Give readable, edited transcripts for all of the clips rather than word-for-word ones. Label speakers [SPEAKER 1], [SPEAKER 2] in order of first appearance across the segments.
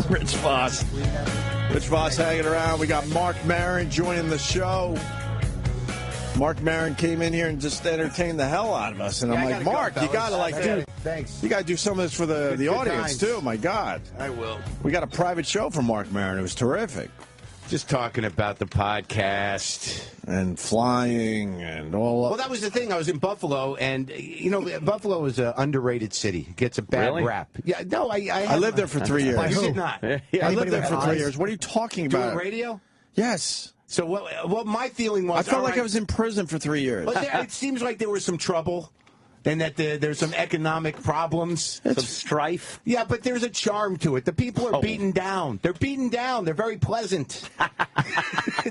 [SPEAKER 1] Rich Voss. Rich Voss hanging around. We got Marc Maron joining the show. Marc Maron came in here and just entertained the hell out of us. And I'm like, Mark, you got to
[SPEAKER 2] thanks.
[SPEAKER 1] You got to do some of this for the audience, too. My God.
[SPEAKER 2] I will.
[SPEAKER 1] We got a private show for Marc Maron. It was terrific.
[SPEAKER 2] Just talking about the podcast.
[SPEAKER 1] And flying and all
[SPEAKER 2] Well, that was the thing. I was in Buffalo, and, Buffalo is an underrated city. It gets a bad rap. Yeah, no, I
[SPEAKER 1] lived there for 3 years.
[SPEAKER 2] You did not.
[SPEAKER 1] I lived there for 3 years. What are you talking about?
[SPEAKER 2] Doing radio?
[SPEAKER 1] Yes.
[SPEAKER 2] So what my feeling was...
[SPEAKER 1] I felt like I was in prison for 3 years.
[SPEAKER 2] But it seems like there was some trouble. And that there's some economic problems.
[SPEAKER 3] Some strife.
[SPEAKER 2] Yeah, but there's a charm to it. The people are beaten down. They're beaten down. They're very pleasant.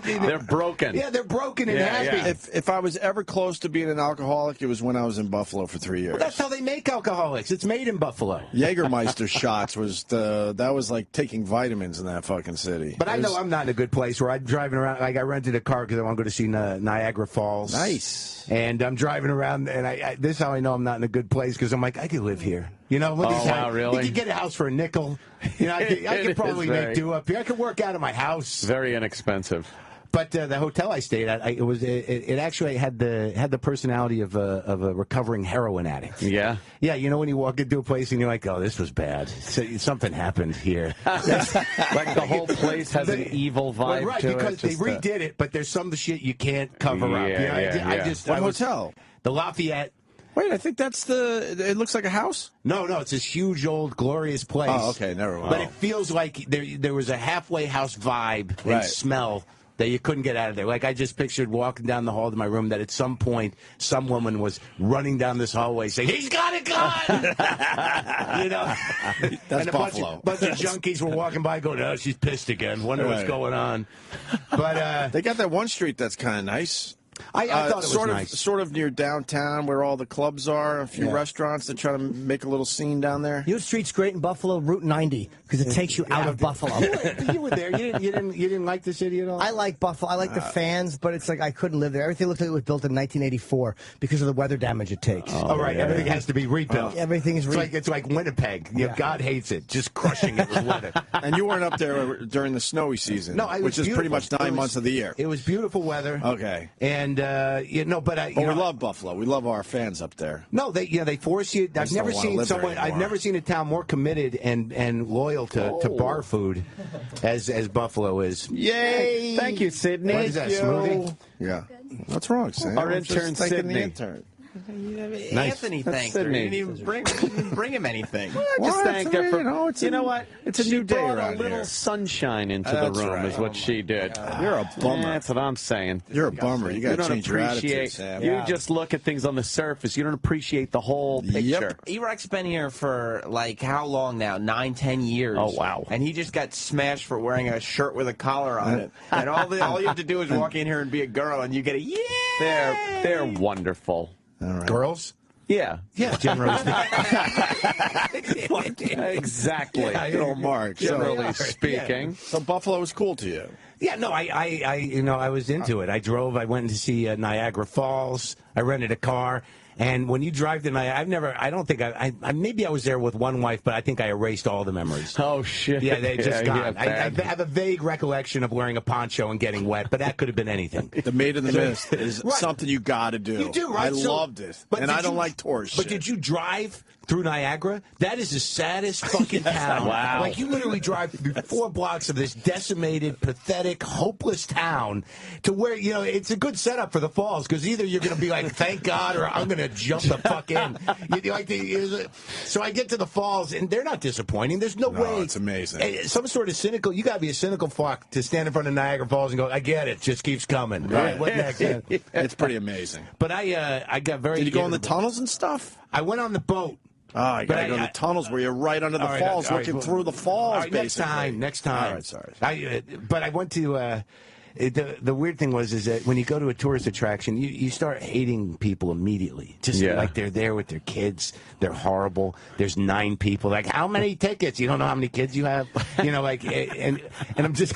[SPEAKER 3] They're broken.
[SPEAKER 2] Yeah, they're broken and happy.
[SPEAKER 1] Yeah. If I was ever close to being an alcoholic, it was when I was in Buffalo for 3 years.
[SPEAKER 2] Well, that's how they make alcoholics. It's made in Buffalo.
[SPEAKER 1] Jägermeister shots that was like taking vitamins in that fucking city.
[SPEAKER 2] But I know I'm not in a good place where I'm driving around. Like I rented a car because I want to go to see Niagara Falls.
[SPEAKER 1] Nice.
[SPEAKER 2] And I'm driving around, and this is how I know I'm not in a good place, because I'm like, I could live here. Look at
[SPEAKER 3] wow, really?
[SPEAKER 2] You could get a house for a nickel. I could probably make do up here. I could work out of my house.
[SPEAKER 3] Very inexpensive.
[SPEAKER 2] But the hotel I stayed at, it actually had the personality of a recovering heroin addict.
[SPEAKER 3] Yeah.
[SPEAKER 2] Yeah, when you walk into a place and you're like, oh, this was bad. Something happened here.
[SPEAKER 3] Like the whole place has an evil vibe
[SPEAKER 2] right,
[SPEAKER 3] to it.
[SPEAKER 2] because they redid it, but there's some shit you can't cover up.
[SPEAKER 1] What hotel?
[SPEAKER 2] The Lafayette.
[SPEAKER 1] Wait, I think that's it looks like a house?
[SPEAKER 2] No, it's this huge, old, glorious place.
[SPEAKER 1] Oh, okay, never mind.
[SPEAKER 2] But it feels like there was a halfway house vibe and smell that you couldn't get out of there. Like, I just pictured walking down the hall to my room that at some point some woman was running down this hallway saying, he's got a gun!
[SPEAKER 1] That's
[SPEAKER 2] and a
[SPEAKER 1] Buffalo.
[SPEAKER 2] bunch of junkies were walking by going, oh, she's pissed again. Wonder what's going on. But
[SPEAKER 1] they got that one street that's kind of nice.
[SPEAKER 2] I thought it was nice.
[SPEAKER 1] Sort of near downtown where all the clubs are, a few restaurants that try to make a little scene down there.
[SPEAKER 4] You know, street's great in Buffalo, Route 90, because it takes you out of Buffalo.
[SPEAKER 2] You were there. You didn't like the city at all?
[SPEAKER 4] I like Buffalo. I like the fans, but it's like I couldn't live there. Everything looked like it was built in 1984 because of the weather damage it takes.
[SPEAKER 2] Oh, right. Yeah. Everything has to be rebuilt.
[SPEAKER 4] Everything is rebuilt.
[SPEAKER 2] It's like Winnipeg. God hates it. Just crushing it with weather.
[SPEAKER 1] And you weren't up there during the snowy season, which is pretty much 9 months of the year.
[SPEAKER 2] It was beautiful weather.
[SPEAKER 1] Okay.
[SPEAKER 2] And,
[SPEAKER 1] we love Buffalo. We love our fans up there.
[SPEAKER 2] No, they force you. I've never seen a town more committed and loyal to bar food as Buffalo is.
[SPEAKER 3] Yay! Thank you, Sydney.
[SPEAKER 2] What is that, smoothie?
[SPEAKER 1] Yeah. What's wrong, Sam?
[SPEAKER 3] Our intern, Sydney.
[SPEAKER 2] Nice.
[SPEAKER 5] Anthony thanked her. You didn't even bring him anything.
[SPEAKER 3] Just thank her for.
[SPEAKER 1] You know what? It's a new day around
[SPEAKER 3] here. A little sunshine into the room is what she did.
[SPEAKER 1] You're a bummer.
[SPEAKER 3] That's what I'm saying.
[SPEAKER 1] You're a bummer. You got to change your attitude, Sam.
[SPEAKER 3] You just look at things on the surface. You don't appreciate the whole picture.
[SPEAKER 1] Yep.
[SPEAKER 5] E-Rock's been here for, like, how long now? 9, 10 years.
[SPEAKER 3] Oh, wow.
[SPEAKER 5] And he just got smashed for wearing a shirt with a collar on it. And all you have to do is walk in here and be a girl, and you get a yeah!
[SPEAKER 3] They're wonderful.
[SPEAKER 1] All right.
[SPEAKER 2] Girls?
[SPEAKER 3] Yeah.
[SPEAKER 2] Generally
[SPEAKER 3] exactly.
[SPEAKER 1] Yeah, Mark.
[SPEAKER 3] Generally speaking.
[SPEAKER 1] So Buffalo was cool to you.
[SPEAKER 2] Yeah, no, I was into it. I went to see Niagara Falls. I rented a car. And when you drive to Niagara, maybe I was there with one wife, but I think I erased all the memories.
[SPEAKER 3] Oh, shit.
[SPEAKER 2] Yeah, they just gone. I have a vague recollection of wearing a poncho and getting wet, but that could have been anything.
[SPEAKER 1] The Maid in the Mist is something you got to do.
[SPEAKER 2] You do, right?
[SPEAKER 1] I loved it. And I don't like tourist shit.
[SPEAKER 2] But did you drive through Niagara? That is the saddest fucking town.
[SPEAKER 3] Wow.
[SPEAKER 2] Like, you literally drive through 4 blocks of this decimated, pathetic, hopeless town to where, it's a good setup for the falls, because either you're going to be like, thank God, or I'm going to jump the fuck in. So I get to the falls, and they're not disappointing. There's no way.
[SPEAKER 1] It's amazing.
[SPEAKER 2] Some sort of cynical, you got to be a cynical fuck to stand in front of Niagara Falls and go, I get it, just keeps coming. Right. What next?
[SPEAKER 1] It's pretty amazing.
[SPEAKER 2] But I got very...
[SPEAKER 1] Did you go in the tunnels and stuff?
[SPEAKER 2] I went on the boat.
[SPEAKER 1] Oh, you got to go in the tunnels where you're right under the falls, looking through the falls, basically.
[SPEAKER 2] Next time.
[SPEAKER 1] All right, sorry.
[SPEAKER 2] But I went to... the weird thing is that when you go to a tourist attraction, you start hating people immediately. Just like they're there with their kids. They're horrible. There's 9 people. Like, how many tickets? You don't know how many kids you have? And I'm just...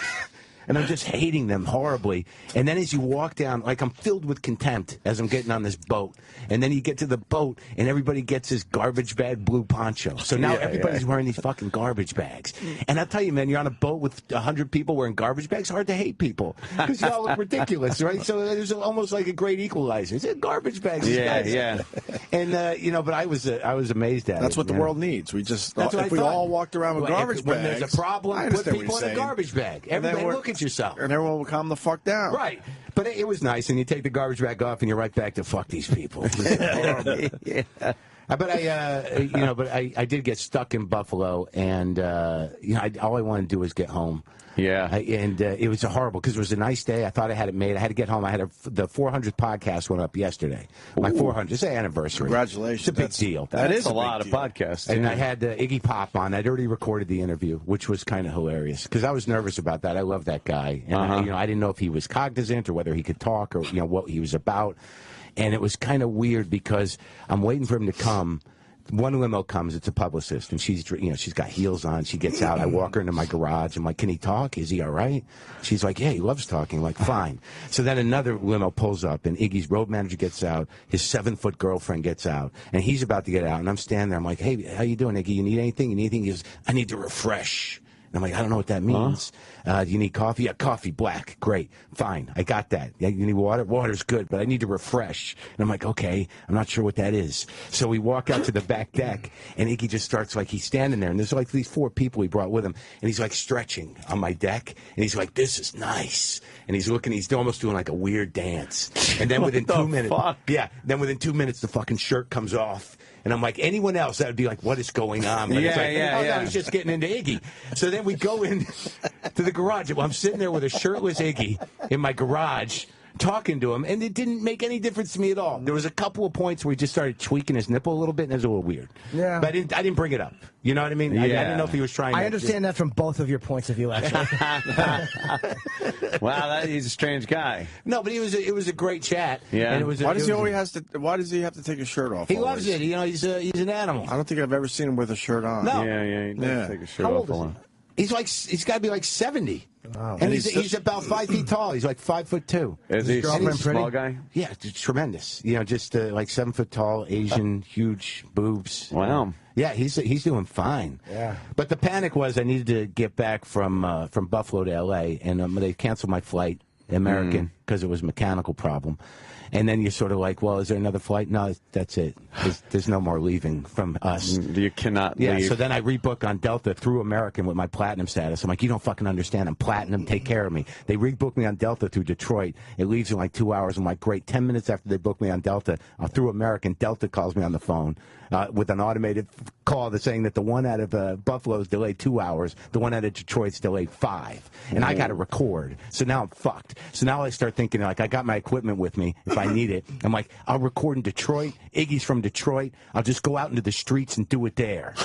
[SPEAKER 2] and I'm just hating them horribly. And then as you walk down, like I'm filled with contempt as I'm getting on this boat. And then you get to the boat, and everybody gets this garbage bag blue poncho. So now everybody's wearing these fucking garbage bags. And I'll tell you, man, you're on a boat with 100 people wearing garbage bags. Hard to hate people because you all look ridiculous, right? So it was almost like a great equalizer. It's garbage bags.
[SPEAKER 3] Yeah.
[SPEAKER 2] And you know, but I was amazed at it.
[SPEAKER 1] That's what the world needs. We just if we
[SPEAKER 2] thought.
[SPEAKER 1] all walked around with garbage bags.
[SPEAKER 2] When there's a problem, put people in a garbage bag. Everybody look at yourself.
[SPEAKER 1] And everyone will calm the fuck down.
[SPEAKER 2] Right. But it was nice, and you take the garbage bag off, and you're right back to fuck these people. But I did get stuck in Buffalo, and all I wanted to do was get home.
[SPEAKER 3] Yeah.
[SPEAKER 2] It was horrible because it was a nice day. I thought I had it made. I had to get home. I had the 400th podcast went up yesterday. My 400th. It's an anniversary.
[SPEAKER 1] Congratulations.
[SPEAKER 2] It's a big deal.
[SPEAKER 3] That is a
[SPEAKER 1] lot
[SPEAKER 3] of podcasts.
[SPEAKER 2] And I had Iggy Pop on. I'd already recorded the interview, which was kind of hilarious because I was nervous about that. I love that guy. And I didn't know if he was cognizant or whether he could talk or what he was about. And it was kind of weird because I'm waiting for him to come. One limo comes, it's a publicist, and she's got heels on. She gets out. I walk her into my garage. I'm like, can he talk? Is he all right? She's like, yeah, he loves talking. I'm like, fine. So then another limo pulls up, and Iggy's road manager gets out. His 7-foot girlfriend gets out, and he's about to get out. And I'm standing there. I'm like, hey, how you doing, Iggy? You need anything? You need anything? He goes, I need to refresh. And I'm like, I don't know what that means. Do you need coffee? Yeah, coffee, black. Great. Fine. I got that. Yeah, you need water? Water's good, but I need to refresh. And I'm like, okay, I'm not sure what that is. So we walk out to the back deck, and Iggy just starts like, he's standing there, and there's like these 4 people he brought with him, and he's like stretching on my deck, and he's like, this is nice. And he's looking, he's almost doing like a weird dance. And then within 2 minutes, then within 2 minutes, the fucking shirt comes off. And I'm like, anyone else, that would be like, what is going on? But it's like, no, he's just getting into Iggy. So then we go in to the garage. Well, I'm sitting there with a shirtless Iggy in my garage talking to him, and it didn't make any difference to me at all. There was a couple of points where he just started tweaking his nipple a little bit, and it was a little weird. Yeah. But I didn't bring it up. You know what I mean? I didn't know if he was trying to...
[SPEAKER 4] I understand that from both of your points of view, actually.
[SPEAKER 3] Wow, he's a strange guy.
[SPEAKER 2] No, but it was a great chat.
[SPEAKER 3] Yeah.
[SPEAKER 2] And it was
[SPEAKER 1] why does he have to take his shirt off?
[SPEAKER 2] He loves it. He's an animal.
[SPEAKER 1] I don't think I've ever seen him with a shirt on.
[SPEAKER 2] No.
[SPEAKER 3] Yeah, he does take his shirt off a lot.
[SPEAKER 2] He's got to be like 70.
[SPEAKER 4] Wow.
[SPEAKER 2] And he's about 5 feet tall. He's like 5'2".
[SPEAKER 3] Is he a small guy?
[SPEAKER 2] Yeah, tremendous. Just like 7 foot tall, Asian, huge boobs.
[SPEAKER 3] Wow.
[SPEAKER 2] Yeah, he's doing fine.
[SPEAKER 4] Yeah.
[SPEAKER 2] But the panic was I needed to get back from Buffalo to L.A. and they canceled my flight, American, because it was a mechanical problem. And then you're sort of like, well, is there another flight? No, that's it. There's no more leaving from us.
[SPEAKER 3] You cannot leave.
[SPEAKER 2] Yeah, so then I rebook on Delta through American with my platinum status. I'm like, you don't fucking understand. I'm platinum. Take care of me. They rebook me on Delta through Detroit. It leaves in like 2 hours. I'm like, great. 10 minutes after they book me on Delta, through American, Delta calls me on the phone with an automated call that's saying that the one out of Buffalo's delayed 2 hours. The one out of Detroit's delayed 5. And I got to record. So now I'm fucked. So now I start thinking, like, I got my equipment with me if I need it. I'm like, I'll record in Detroit. Iggy's from Detroit. I'll just go out into the streets and do it there.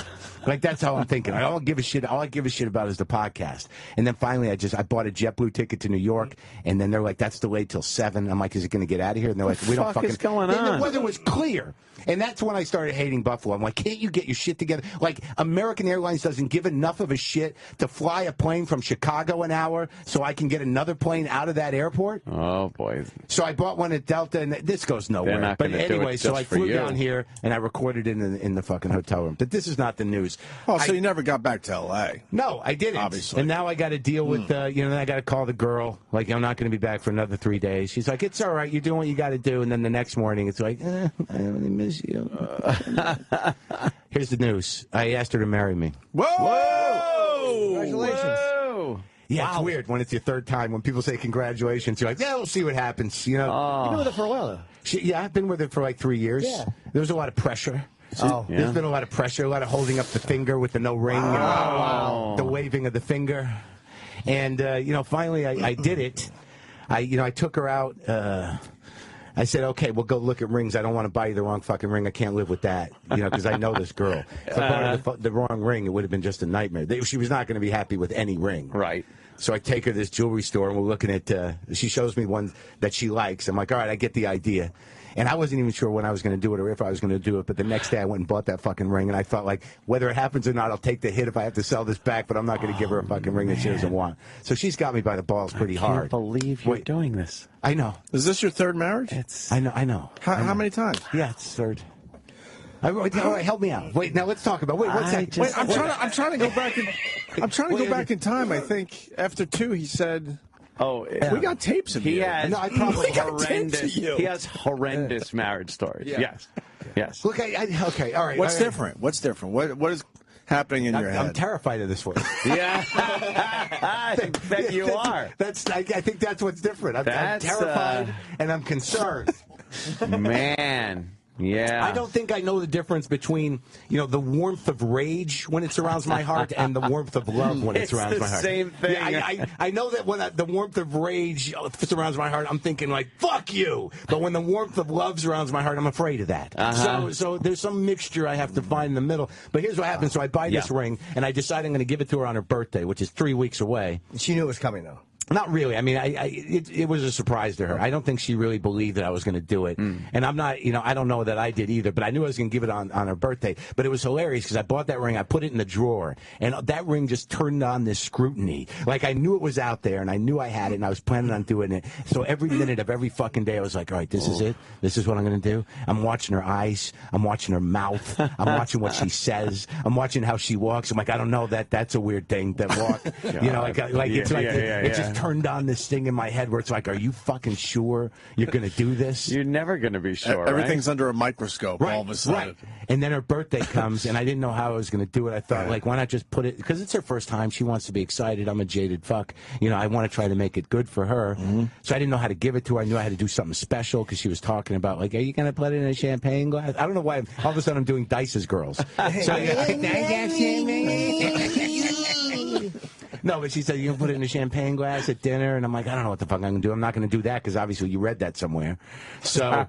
[SPEAKER 2] Like, that's how I'm thinking. All I give a shit about is the podcast. And then finally, I bought a JetBlue ticket to New York, and then they're like, that's delayed till 7. I'm like, is it going to get out of here? And they're like, we don't fucking...
[SPEAKER 3] What is going on?
[SPEAKER 2] The weather was clear. And that's when I started hating Buffalo. I'm like, can't you get your shit together? Like, American Airlines doesn't give enough of a shit to fly a plane from Chicago an hour so I can get another plane out of that airport?
[SPEAKER 3] Oh, boy.
[SPEAKER 2] So I bought one at Delta, and this goes nowhere. But anyway, so I flew down here, and I recorded it in the fucking hotel room. But this is not the news.
[SPEAKER 1] Oh, so you never got back to L.A.?
[SPEAKER 2] No, I didn't.
[SPEAKER 1] Obviously.
[SPEAKER 2] And now I got to deal with, then I got to call the girl. Like, I'm not going to be back for another 3 days. She's like, it's all right. You're doing what you got to do. And then the next morning, it's like, I really miss you. Here's the news. I asked her to marry me.
[SPEAKER 1] Whoa!
[SPEAKER 4] Congratulations.
[SPEAKER 3] Whoa!
[SPEAKER 2] Yeah, It's weird when it's your third time. When people say congratulations, you're like, yeah, we'll see what happens.
[SPEAKER 4] You've been with her for a while, though.
[SPEAKER 2] I've been with her for like 3 years.
[SPEAKER 4] Yeah.
[SPEAKER 2] There was a lot of pressure.
[SPEAKER 3] There's
[SPEAKER 2] been a lot of pressure, a lot of holding up the finger with the no ring, the waving of the finger. And, finally I did it. I took her out. I said, okay, we'll go look at rings. I don't want to buy you the wrong fucking ring. I can't live with that, because I know this girl. If I bought her the wrong ring, it would have been just a nightmare. She was not going to be happy with any ring.
[SPEAKER 3] Right.
[SPEAKER 2] So I take her to this jewelry store, and we're looking at, she shows me one that she likes. I'm like, all right, I get the idea. And I wasn't even sure when I was going to do it or if I was going to do it. But the next day I went and bought that fucking ring. And I thought, like, whether it happens or not, I'll take the hit if I have to sell this back. But I'm not going to give her a fucking ring that she doesn't want. So she's got me by the balls pretty hard.
[SPEAKER 3] I can't believe you're doing this.
[SPEAKER 2] I know.
[SPEAKER 1] Is this your third marriage?
[SPEAKER 2] I know.
[SPEAKER 1] How many times?
[SPEAKER 2] Yeah, it's third. All right, help me out. Wait, now let's talk about. Wait, one second.
[SPEAKER 1] Wait, I'm trying to go back. I'm trying to go back in time. I think after 2, he said.
[SPEAKER 3] Oh,
[SPEAKER 1] we got tapes of you.
[SPEAKER 3] He has
[SPEAKER 1] horrendous.
[SPEAKER 3] He has horrendous marriage stories. Yeah. Yes.
[SPEAKER 2] Look, okay, all right.
[SPEAKER 1] What's different? What's different? What is happening in your head?
[SPEAKER 2] I'm terrified of this one.
[SPEAKER 3] Yeah, I bet you are.
[SPEAKER 2] I think that's what's different. I'm terrified and I'm concerned.
[SPEAKER 3] Man. Yeah.
[SPEAKER 2] I don't think I know the difference between, the warmth of rage when it surrounds my heart and the warmth of love when it surrounds my heart.
[SPEAKER 3] It's the same thing.
[SPEAKER 2] Yeah, I know that when the warmth of rage surrounds my heart, I'm thinking like, fuck you. But when the warmth of love surrounds my heart, I'm afraid of that. So there's some mixture I have to find in the middle. But here's what happens. So I buy this ring, and I decide I'm going to give it to her on her birthday, which is 3 weeks away.
[SPEAKER 4] She knew it was coming, though.
[SPEAKER 2] Not really. I mean, it was a surprise to her. I don't think she really believed that I was going to do it. And I'm not, I don't know that I did either, but I knew I was going to give it on her birthday. But it was hilarious because I bought that ring, I put it in the drawer, and that ring just turned on this scrutiny. Like, I knew it was out there, and I knew I had it, and I was planning on doing it. So every minute of every fucking day, I was like, all right, this is it. This is what I'm going to do. I'm watching her eyes. I'm watching her mouth. I'm watching what she says. I'm watching how she walks. I'm like, I don't know, that's a weird thing, that walk. It just turned on this thing in my head where it's like, are you fucking sure you're going to do this?
[SPEAKER 3] You're never going to be sure.
[SPEAKER 1] Everything's under a microscope all of a sudden.
[SPEAKER 2] Right. And then her birthday comes, and I didn't know how I was going to do it. I thought, like, why not just put it, because it's her first time. She wants to be excited. I'm a jaded fuck. I want to try to make it good for her. So I didn't know how to give it to her. I knew I had to do something special because she was talking about, like, are you going to put it in a champagne glass? I don't know why. All of a sudden I'm doing Dice's Girls. So no, but she said, you can put it in a champagne glass at dinner. And I'm like, I don't know what the fuck I'm going to do. I'm not going to do that because obviously you read that somewhere. So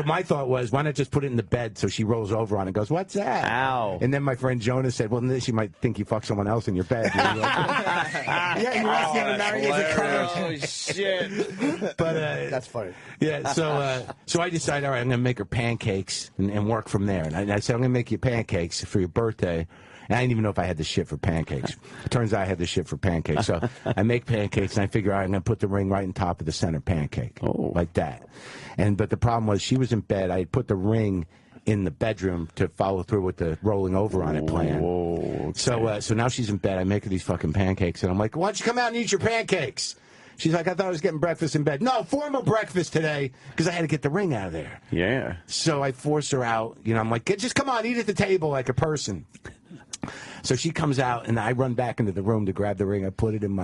[SPEAKER 2] my thought was, why not just put it in the bed so she rolls over on it and goes, what's that?
[SPEAKER 3] Ow.
[SPEAKER 2] And then my friend Jonah said, well, then she might think you fuck someone else in your bed. Yeah, you asked me to marry as a color.
[SPEAKER 3] Oh, shit.
[SPEAKER 2] But,
[SPEAKER 4] that's funny.
[SPEAKER 2] Yeah, so I decided, all right, I'm going to make her pancakes and work from there. And I said, I'm going to make you pancakes for your birthday. And I didn't even know if I had the shit for pancakes. It turns out I had the shit for pancakes. So I make pancakes, and I figure, all right, I'm going to put the ring right on top of the center pancake, like that. But the problem was she was in bed. I had put the ring in the bedroom to follow through with the rolling over on it plan.
[SPEAKER 3] Okay.
[SPEAKER 2] So now she's in bed. I make her these fucking pancakes, and I'm like, why don't you come out and eat your pancakes? She's like, I thought I was getting breakfast in bed. No, formal breakfast today because I had to get the ring out of there.
[SPEAKER 3] Yeah.
[SPEAKER 2] So I force her out. I'm like, just come on, eat at the table like a person. So she comes out, and I run back into the room to grab the ring. I put it in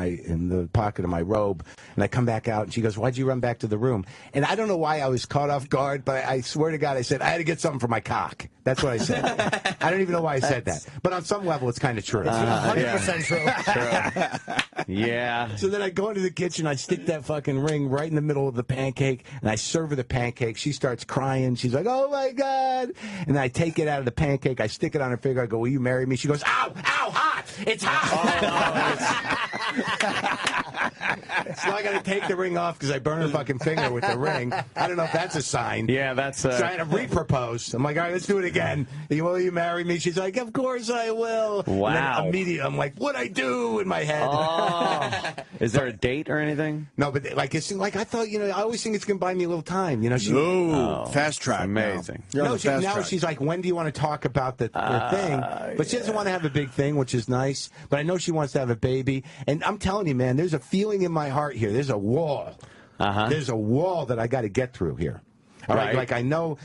[SPEAKER 2] the pocket of my robe, and I come back out, and she goes, why'd you run back to the room? And I don't know why I was caught off guard, but I swear to God, I said, I had to get something for my cock. That's what I said. I don't even know why I said that. But on some level, it's kind of true.
[SPEAKER 4] 100% true.
[SPEAKER 3] Yeah.
[SPEAKER 2] So then I go into the kitchen, I stick that fucking ring right in the middle of the pancake, and I serve her the pancake. She starts crying. She's like, oh, my God. And I take it out of the pancake. I stick it on her finger. I go, will you marry me? She goes, ow, hot. It's hot. So I got to take the ring off because I burn her fucking finger with the ring. I don't know if that's a sign.
[SPEAKER 3] Yeah, that's
[SPEAKER 2] So I had to re-propose. I'm like, all right, let's do it again. Will you marry me? She's like, of course I will.
[SPEAKER 3] Wow.
[SPEAKER 2] And then immediately I'm like, what'd I do in my head?
[SPEAKER 3] Oh. Is there a date or anything?
[SPEAKER 2] No, but like I thought, I always think it's going to buy me a little time.
[SPEAKER 1] Fast track.
[SPEAKER 3] Amazing.
[SPEAKER 2] No, she's like, when do you want to talk about the thing? But she doesn't want to have a big thing, which is nice. But I know she wants to have a baby. And I'm telling you, man, there's a feeling in my heart here. There's a wall. There's a wall that I got to get through here. All right. Like I know,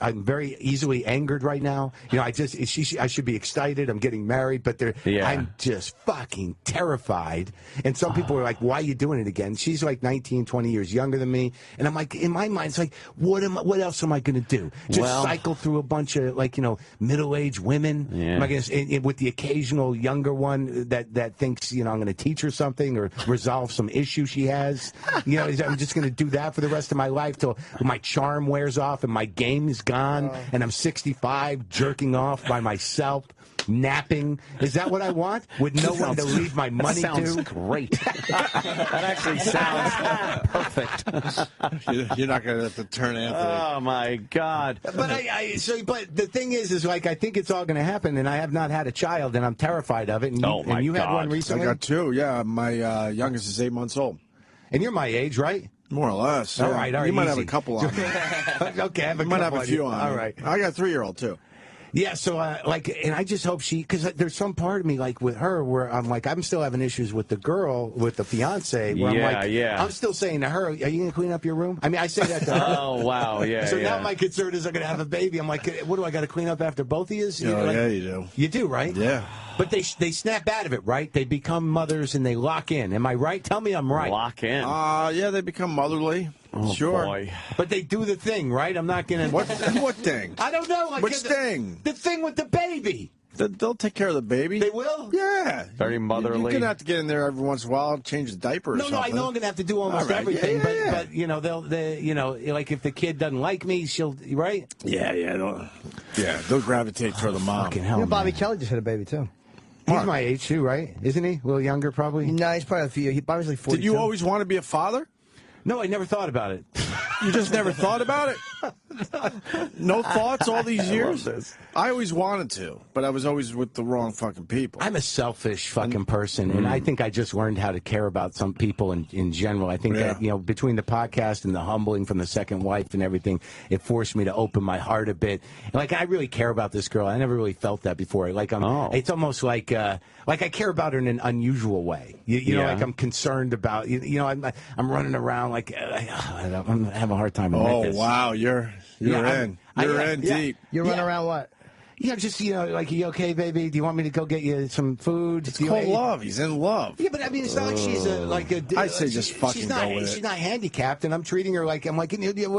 [SPEAKER 2] I'm very easily angered right now. I should be excited. I'm getting married, but I'm just fucking terrified. And some people are like, why are you doing it again? She's like 19, 20 years younger than me. And I'm like, in my mind, it's like, what else am I going to do? Just cycle through a bunch of middle-aged women?
[SPEAKER 3] Yeah.
[SPEAKER 2] Am I gonna, with the occasional younger one that thinks, I'm going to teach her something or resolve some issue she has? I'm just going to do that for the rest of my life till my charm wears off and my game is gone and I'm 65 jerking off by myself. napping. Is that what I want? With no one to leave my money
[SPEAKER 3] that sounds
[SPEAKER 2] to?
[SPEAKER 3] great. That actually sounds perfect.
[SPEAKER 1] You're not going to have to turn Anthony.
[SPEAKER 3] Oh, my God.
[SPEAKER 2] But but the thing is like, I think it's all going to happen, and I have not had a child, and I'm terrified of it. And you had one
[SPEAKER 1] I
[SPEAKER 2] recently?
[SPEAKER 1] got 2, yeah. My youngest is 8 months old.
[SPEAKER 2] And you're my age, right?
[SPEAKER 1] More or less.
[SPEAKER 2] All
[SPEAKER 1] Yeah.
[SPEAKER 2] right,
[SPEAKER 1] You might have
[SPEAKER 2] easy.
[SPEAKER 1] a couple on me.
[SPEAKER 2] Okay, I
[SPEAKER 1] might have a few on.
[SPEAKER 2] All right.
[SPEAKER 1] I got a 3-year-old, too.
[SPEAKER 2] Yeah, so and I just hope because there's some part of me like with her where I'm like, I'm still having issues with the girl, with the fiance. Where I'm like, I'm still saying to her, are you going to clean up your room? I mean, I say that to her.
[SPEAKER 3] Oh, wow, yeah.
[SPEAKER 2] So now my concern is I'm going to have a baby. I'm like, what do I got to clean up after both of you?
[SPEAKER 1] Yeah, you do.
[SPEAKER 2] You do, right?
[SPEAKER 1] Yeah.
[SPEAKER 2] But they snap out of it, right? They become mothers and they lock in. Am I right? Tell me I'm right.
[SPEAKER 3] Lock in.
[SPEAKER 1] Yeah, they become motherly.
[SPEAKER 3] Oh,
[SPEAKER 1] sure.
[SPEAKER 3] boy.
[SPEAKER 2] But they do the thing, right? I'm not going to...
[SPEAKER 1] What thing?
[SPEAKER 2] I don't know. Like
[SPEAKER 1] Which thing?
[SPEAKER 2] The thing with the baby.
[SPEAKER 1] They'll take care of the baby.
[SPEAKER 2] They will?
[SPEAKER 1] Yeah.
[SPEAKER 3] Very motherly.
[SPEAKER 1] You're going to have to get in there every once in a while, change the diaper or
[SPEAKER 2] No,
[SPEAKER 1] something.
[SPEAKER 2] I know I'm going to have to do almost everything,
[SPEAKER 1] yeah.
[SPEAKER 2] but you know, like if the kid doesn't like me, she'll, right?
[SPEAKER 1] Yeah, they'll gravitate toward the mom.
[SPEAKER 2] Fucking hell,
[SPEAKER 4] Bobby
[SPEAKER 2] man.
[SPEAKER 4] Kelly just had a baby, too.
[SPEAKER 2] He's my age, too, right? Isn't he? A little younger, probably?
[SPEAKER 4] No, he's probably a few. Bobby's like 42.
[SPEAKER 1] Did you always want to be a father?
[SPEAKER 2] No, I never thought about it.
[SPEAKER 1] You just never thought about it? No thoughts all these years? I always wanted to, but I was always with the wrong fucking people.
[SPEAKER 2] I'm a selfish fucking person, and I think I just learned how to care about some people in general. I think that, between the podcast and the humbling from the second wife and everything, it forced me to open my heart a bit. And, like, I really care about this girl. I never really felt that before. Like, it's almost like I care about her in an unusual way. You know, like I'm concerned about, I'm running around like, I have a hard time with this.
[SPEAKER 1] Oh, wow, you're in. You're in deep.
[SPEAKER 4] You run around what?
[SPEAKER 2] Yeah, just, like, you okay, baby? Do you want me to go get you some food?
[SPEAKER 1] It's called love. He's in love.
[SPEAKER 2] Yeah, but I mean, it's not like she's
[SPEAKER 1] I'd say just fucking go with it.
[SPEAKER 2] She's not handicapped, and I'm treating her like, what,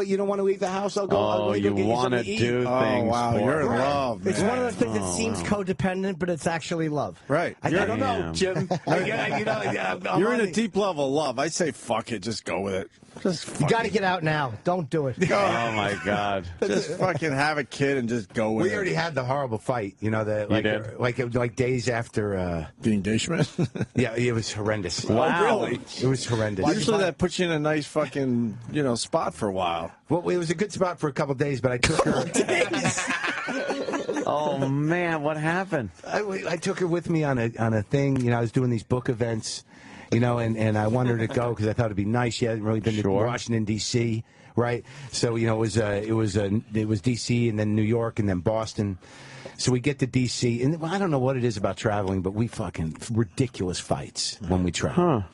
[SPEAKER 2] you don't want to leave the house? I'll go get you
[SPEAKER 3] want to
[SPEAKER 2] something
[SPEAKER 3] do
[SPEAKER 2] eat.
[SPEAKER 3] things.
[SPEAKER 1] Oh, wow, you're in love, man.
[SPEAKER 4] It's one of those things that seems codependent, but it's actually love.
[SPEAKER 1] Right.
[SPEAKER 2] I don't know, Jim.
[SPEAKER 1] You're in a deep level of love. I'd say fuck it. Just go with it.
[SPEAKER 4] You got to get out now. Don't do it.
[SPEAKER 3] Oh, my God.
[SPEAKER 1] Just fucking have a kid and just go with it.
[SPEAKER 2] We already had the horrible fight, like days after
[SPEAKER 1] the engagement.
[SPEAKER 2] Yeah, it was horrendous.
[SPEAKER 3] Wow.
[SPEAKER 1] Really?
[SPEAKER 2] It was horrendous.
[SPEAKER 1] Usually that puts you in a nice fucking, spot for a while.
[SPEAKER 2] Well, it was a good spot for a couple days, but I took her.
[SPEAKER 3] Oh, man, what happened?
[SPEAKER 2] I took her with me on a thing. I was doing these book events, and I wanted her to go because I thought it'd be nice. She hadn't really been to Washington, D.C., right? So, it was D.C. and then New York and then Boston. So we get to D.C., and I don't know what it is about traveling, but we fucking ridiculous fights when we travel.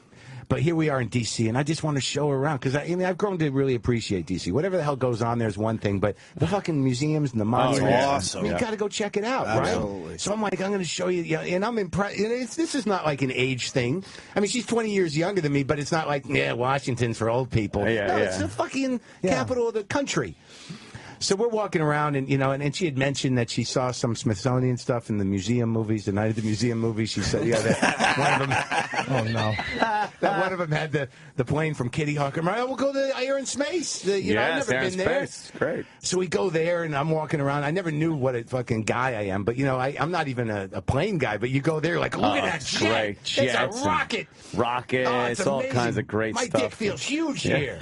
[SPEAKER 2] But here we are in D.C., and I just want to show her around because I've grown to really appreciate D.C. Whatever the hell goes on there is one thing, but the fucking museums and the monuments,
[SPEAKER 1] awesome.
[SPEAKER 2] you got to go check it out,
[SPEAKER 1] Absolutely.
[SPEAKER 2] right? So I'm like, I'm going to show you, and I'm impressed. This is not like an age thing. I mean, she's 20 years younger than me, but it's not like, Washington's for old people. It's the fucking capital of the country. So we're walking around, and she had mentioned that she saw some Smithsonian stuff in the museum movies, the Night of the Museum movies. She said, that one of them.
[SPEAKER 4] Oh no!
[SPEAKER 2] That one of them had the plane from Kitty Hawk. We'll go to Air and Space. I've never been there.
[SPEAKER 3] Great.
[SPEAKER 2] So we go there, and I'm walking around. I never knew what a fucking guy I am, but I'm not even a plane guy. But you go there, like, look at that jet!
[SPEAKER 3] Great.
[SPEAKER 2] It's
[SPEAKER 3] Jets
[SPEAKER 2] a rocket.
[SPEAKER 3] Rockets,
[SPEAKER 2] it's
[SPEAKER 3] all
[SPEAKER 2] amazing.
[SPEAKER 3] kinds of great
[SPEAKER 2] My
[SPEAKER 3] stuff.
[SPEAKER 2] dick feels huge here.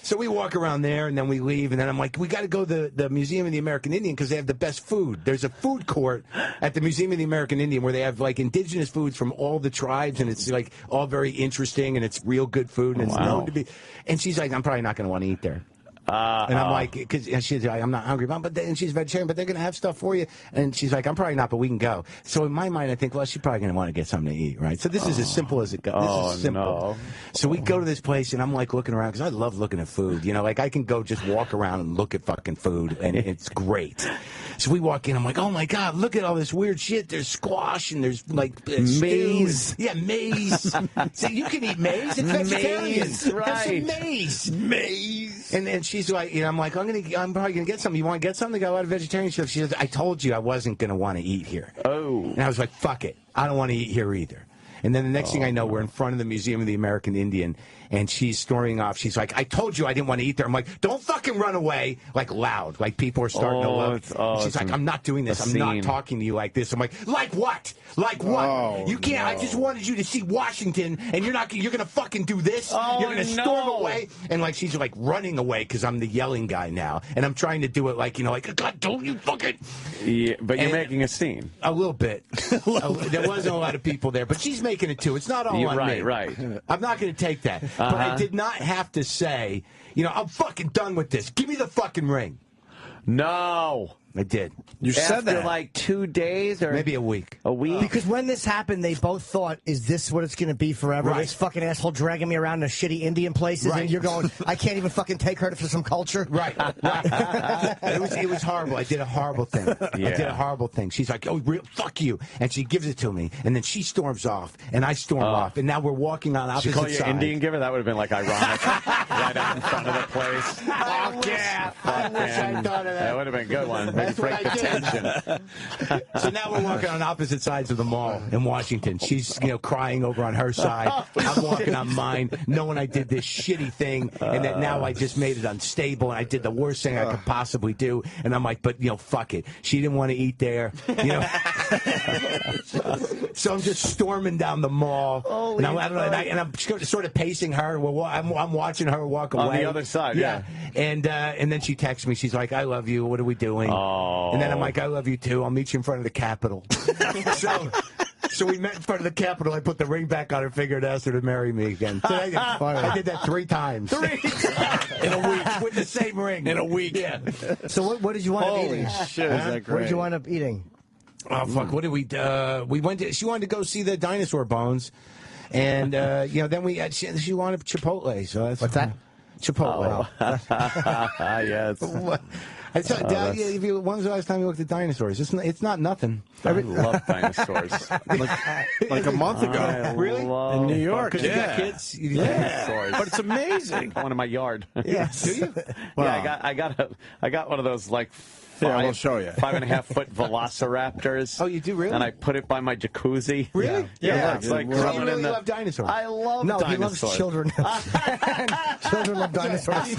[SPEAKER 2] So we walk around there, and then we leave, and then I'm like, we got to go to the Museum of the American Indian because they have the best food. There's a food court at the Museum of the American Indian where they have like indigenous foods from all the tribes, and it's like all very interesting, and it's real good food, and it's known to be. And she's like, I'm probably not going to want to eat there. And I'm like, because she's like, I'm not hungry, Mom, and she's vegetarian, but they're going to have stuff for you. And she's like, I'm probably not, but we can go. So in my mind, I think, well, she's probably going to want to get something to eat, right? So this is as simple as it goes. This is simple.
[SPEAKER 3] No.
[SPEAKER 2] So we go to this place, and I'm like looking around, because I love looking at food. Like I can go just walk around and look at fucking food, and it's great. So we walk in, I'm like, oh my God, look at all this weird shit. There's squash, and there's like
[SPEAKER 3] maize.
[SPEAKER 2] Yeah, maize. So you can eat maize. It's vegetarian.
[SPEAKER 3] Maize, right.
[SPEAKER 2] Have some maize.
[SPEAKER 1] Maize.
[SPEAKER 2] And then she's like, I'm like, I'm probably gonna get something. You want to get something? They got a lot of vegetarian stuff. She says, I told you I wasn't gonna want to eat here.
[SPEAKER 3] Oh.
[SPEAKER 2] And I was like, fuck it, I don't want to eat here either. And then the next thing I know, we're in front of the Museum of the American Indian, and she's storming off. She's like, I told you I didn't want to eat there. I'm like, don't fucking run away, like loud, like people are starting to look. She's like, I'm not doing this. I'm not talking to you like this. I'm like what? Like what?
[SPEAKER 1] Oh,
[SPEAKER 2] you can't. I just wanted you to see Washington, and you're gonna fucking do this. You're gonna storm away, and like she's like running away because I'm the yelling guy now, and I'm trying to do it like God, don't you fucking.
[SPEAKER 3] Yeah, but you're making a scene.
[SPEAKER 2] A little bit. There wasn't a lot of people there, but she's making it too. It's not all on me.
[SPEAKER 3] Right.
[SPEAKER 2] I'm not going to take that. But I did not have to say, I'm fucking done with this. Give me the fucking ring.
[SPEAKER 3] No.
[SPEAKER 2] I did.
[SPEAKER 1] You said that.
[SPEAKER 3] After like 2 days or
[SPEAKER 2] maybe a week.
[SPEAKER 3] A week?
[SPEAKER 4] Because when this happened, they both thought, is this what it's going to be forever?
[SPEAKER 2] Right.
[SPEAKER 4] This fucking asshole dragging me around to shitty Indian places,
[SPEAKER 2] Right.
[SPEAKER 4] and you're going, I can't even fucking take her to some culture?
[SPEAKER 2] Right. It was horrible. I did a horrible thing.
[SPEAKER 3] Yeah.
[SPEAKER 2] I did a horrible thing. She's like, fuck you. And she gives it to me. And then she storms off. And I storm off. And now we're walking on opposite
[SPEAKER 3] She call you
[SPEAKER 2] sides.
[SPEAKER 3] Indian giver? That would have been like ironic. Right out in front of the place.
[SPEAKER 2] Fuck yeah. I wish I thought of that.
[SPEAKER 3] That would have been a good one. Maybe
[SPEAKER 2] That's
[SPEAKER 3] break
[SPEAKER 2] what
[SPEAKER 3] the
[SPEAKER 2] I did.
[SPEAKER 3] tension.
[SPEAKER 2] So now we're walking on opposite sides of the mall in Washington. She's, crying over on her side. I'm walking on mine, knowing I did this shitty thing, and that now I just made it unstable, and I did the worst thing I could possibly do. And I'm like, but fuck it. She didn't want to eat there. So I'm just storming down the mall, and I'm sort of pacing her. I'm watching her walk away
[SPEAKER 3] On the other side, yeah.
[SPEAKER 2] And then she texts me. She's like, I love you. What are we doing?
[SPEAKER 3] Oh.
[SPEAKER 2] And then I'm like, I love you too. I'll meet you in front of the Capitol. So we met in front of the Capitol. I put the ring back on her finger and asked her to marry me again. So I did that 3 times. In a week with the same ring.
[SPEAKER 1] In a week.
[SPEAKER 2] Yeah.
[SPEAKER 4] So what did you wind up eating?
[SPEAKER 1] Holy shit, is that great?
[SPEAKER 4] What did you wind up eating?
[SPEAKER 2] Oh, fuck. What did we do? She wanted to go see the dinosaur bones. And, then she wanted Chipotle. So that's
[SPEAKER 4] What's that?
[SPEAKER 2] Chipotle.
[SPEAKER 3] Yes.
[SPEAKER 2] When was the last time you looked at dinosaurs? It's not nothing.
[SPEAKER 3] I love dinosaurs.
[SPEAKER 1] Like a month ago.
[SPEAKER 2] Really?
[SPEAKER 1] In New York,
[SPEAKER 2] Because you got
[SPEAKER 1] yeah.
[SPEAKER 2] kids?
[SPEAKER 3] Dinosaurs.
[SPEAKER 1] But it's amazing.
[SPEAKER 3] One in my yard.
[SPEAKER 2] Yeah. Do you?
[SPEAKER 3] Yeah, I got one of those like
[SPEAKER 1] Yeah, we'll show you.
[SPEAKER 3] 5.5-foot velociraptors.
[SPEAKER 2] Oh, you do really?
[SPEAKER 3] And I put it by my jacuzzi.
[SPEAKER 2] Really?
[SPEAKER 3] Yeah. It's like
[SPEAKER 2] So you
[SPEAKER 3] rubbing
[SPEAKER 2] really
[SPEAKER 3] in the.
[SPEAKER 2] love dinosaurs?
[SPEAKER 3] I love
[SPEAKER 4] No, he
[SPEAKER 3] dinosaurs.
[SPEAKER 4] loves children. Children love dinosaurs.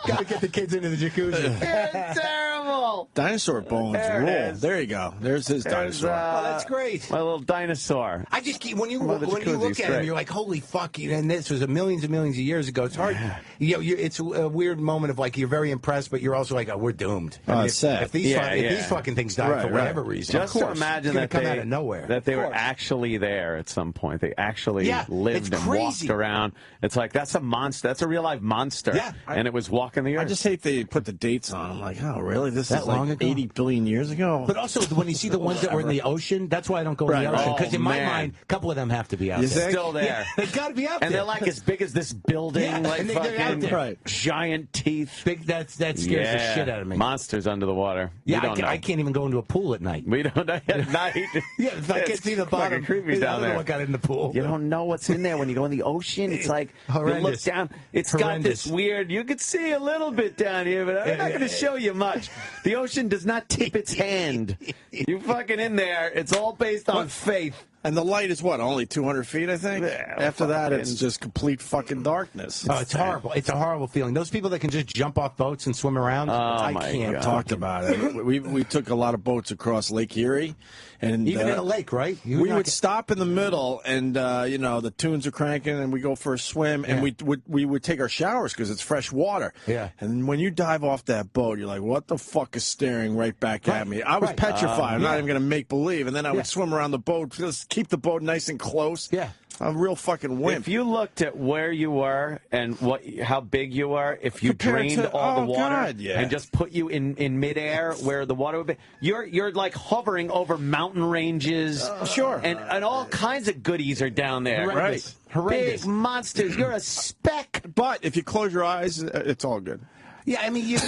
[SPEAKER 2] Got to get the kids into the jacuzzi.
[SPEAKER 3] It's terrible.
[SPEAKER 1] Dinosaur bones
[SPEAKER 3] There it
[SPEAKER 1] rule.
[SPEAKER 3] is.
[SPEAKER 1] There you go. There's his dinosaur.
[SPEAKER 2] Oh, that's great.
[SPEAKER 3] My little dinosaur.
[SPEAKER 2] I just keep when you
[SPEAKER 3] Well, the
[SPEAKER 2] look
[SPEAKER 3] jacuzzi's
[SPEAKER 2] at him,
[SPEAKER 3] great.
[SPEAKER 2] you're like, holy fuck! And this was millions and millions of years ago. It's hard. It's a weird moment of like you're very impressed, but you're also like, oh, we're doomed.
[SPEAKER 1] Oh, it's sad.
[SPEAKER 2] If these these fucking things die for whatever reason,
[SPEAKER 3] Just to imagine
[SPEAKER 2] it's
[SPEAKER 3] that
[SPEAKER 2] come
[SPEAKER 3] they
[SPEAKER 2] out of nowhere.
[SPEAKER 3] that they were actually there at some point. They actually lived
[SPEAKER 2] it's
[SPEAKER 3] and
[SPEAKER 2] crazy.
[SPEAKER 3] walked around. It's like that's a monster. That's a real life monster.
[SPEAKER 2] Yeah.
[SPEAKER 3] And it was walking the earth.
[SPEAKER 1] I just hate they put the dates on. I'm like, oh, really? This
[SPEAKER 2] That
[SPEAKER 1] is
[SPEAKER 2] long
[SPEAKER 1] like
[SPEAKER 2] ago?
[SPEAKER 1] 80 billion years ago?
[SPEAKER 2] But also, when you see the ones that were in the ocean, that's why I don't go in the
[SPEAKER 1] Right.
[SPEAKER 2] ocean. Because
[SPEAKER 3] Oh,
[SPEAKER 2] in my
[SPEAKER 3] man.
[SPEAKER 2] mind, a couple of them have to be out
[SPEAKER 1] You
[SPEAKER 2] there.
[SPEAKER 1] think?
[SPEAKER 3] still there.
[SPEAKER 2] They got to be out
[SPEAKER 3] And
[SPEAKER 2] there.
[SPEAKER 3] they're like as big as this building,
[SPEAKER 2] Yeah,
[SPEAKER 3] like
[SPEAKER 2] and they're out
[SPEAKER 3] fucking
[SPEAKER 2] there.
[SPEAKER 1] Right.
[SPEAKER 3] giant teeth.
[SPEAKER 2] Big, that scares the shit out of me.
[SPEAKER 3] Monsters under the water.
[SPEAKER 2] Yeah,
[SPEAKER 3] we don't know.
[SPEAKER 2] I can't even go into a pool at night.
[SPEAKER 3] We don't know at night.
[SPEAKER 2] Yeah, if I can't see the bottom.
[SPEAKER 3] Fucking creepy
[SPEAKER 2] I
[SPEAKER 3] down
[SPEAKER 2] don't know
[SPEAKER 3] there.
[SPEAKER 2] what got in the pool.
[SPEAKER 3] You don't know what's in there when you go in the ocean. It's like you look
[SPEAKER 2] Horrendous.
[SPEAKER 3] down. It's got
[SPEAKER 2] Horrendous.
[SPEAKER 3] this weird. You could see a little bit down here, but I'm not going to show you much. The ocean does not tip its hand. You fucking in there. It's all based on faith.
[SPEAKER 1] And the light is what? Only 200 feet, I think?
[SPEAKER 3] Yeah,
[SPEAKER 1] After that,
[SPEAKER 3] fucking-
[SPEAKER 1] it's just complete fucking darkness.
[SPEAKER 2] Oh, it's horrible. It's a horrible feeling. Those people that can just jump off boats and swim around, I
[SPEAKER 3] my
[SPEAKER 2] can't.
[SPEAKER 3] God.
[SPEAKER 1] Talked about it. We took a lot of boats across Lake Erie. And
[SPEAKER 2] Even in a lake, right?
[SPEAKER 1] We would stop in the middle, and the tunes are cranking, and we go for a swim, and we would take our showers because it's fresh water.
[SPEAKER 2] Yeah.
[SPEAKER 1] And when you dive off that boat, you're like, "What the fuck is staring right back at me?" I was petrified. I'm not even gonna make believe. And then I would swim around the boat, just keep the boat nice and close.
[SPEAKER 2] Yeah.
[SPEAKER 1] I'm a real fucking wimp.
[SPEAKER 3] If you looked at where you were and how big you were, if you
[SPEAKER 1] Compared
[SPEAKER 3] drained
[SPEAKER 1] to-
[SPEAKER 3] all the
[SPEAKER 1] oh,
[SPEAKER 3] water
[SPEAKER 1] God, yeah.
[SPEAKER 3] and just put you in midair where the water would be, you're like hovering over mountain ranges.
[SPEAKER 1] Sure.
[SPEAKER 3] And all kinds of goodies are down there.
[SPEAKER 2] Horrendous.
[SPEAKER 1] Right.
[SPEAKER 2] Horrendous.
[SPEAKER 3] Big monsters. You're a speck.
[SPEAKER 1] But if you close your eyes, it's all good.
[SPEAKER 2] Yeah, I mean,
[SPEAKER 1] Your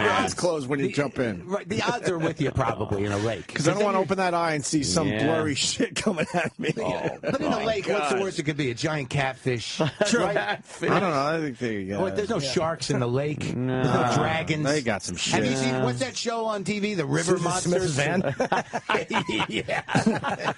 [SPEAKER 1] eyes closed when you jump in.
[SPEAKER 2] Right, the odds are with you probably in a lake.
[SPEAKER 1] Because I don't want to open that eye and see some blurry shit coming at me.
[SPEAKER 2] But in a lake, what's the worst it could be? A giant catfish.
[SPEAKER 1] True.
[SPEAKER 2] Right?
[SPEAKER 1] I don't know. I think they got.
[SPEAKER 2] Well, there's no sharks in the lake. No. There's no dragons.
[SPEAKER 1] They got some shit.
[SPEAKER 2] Have you seen what's that show on TV? The River Monsters.
[SPEAKER 4] Yeah.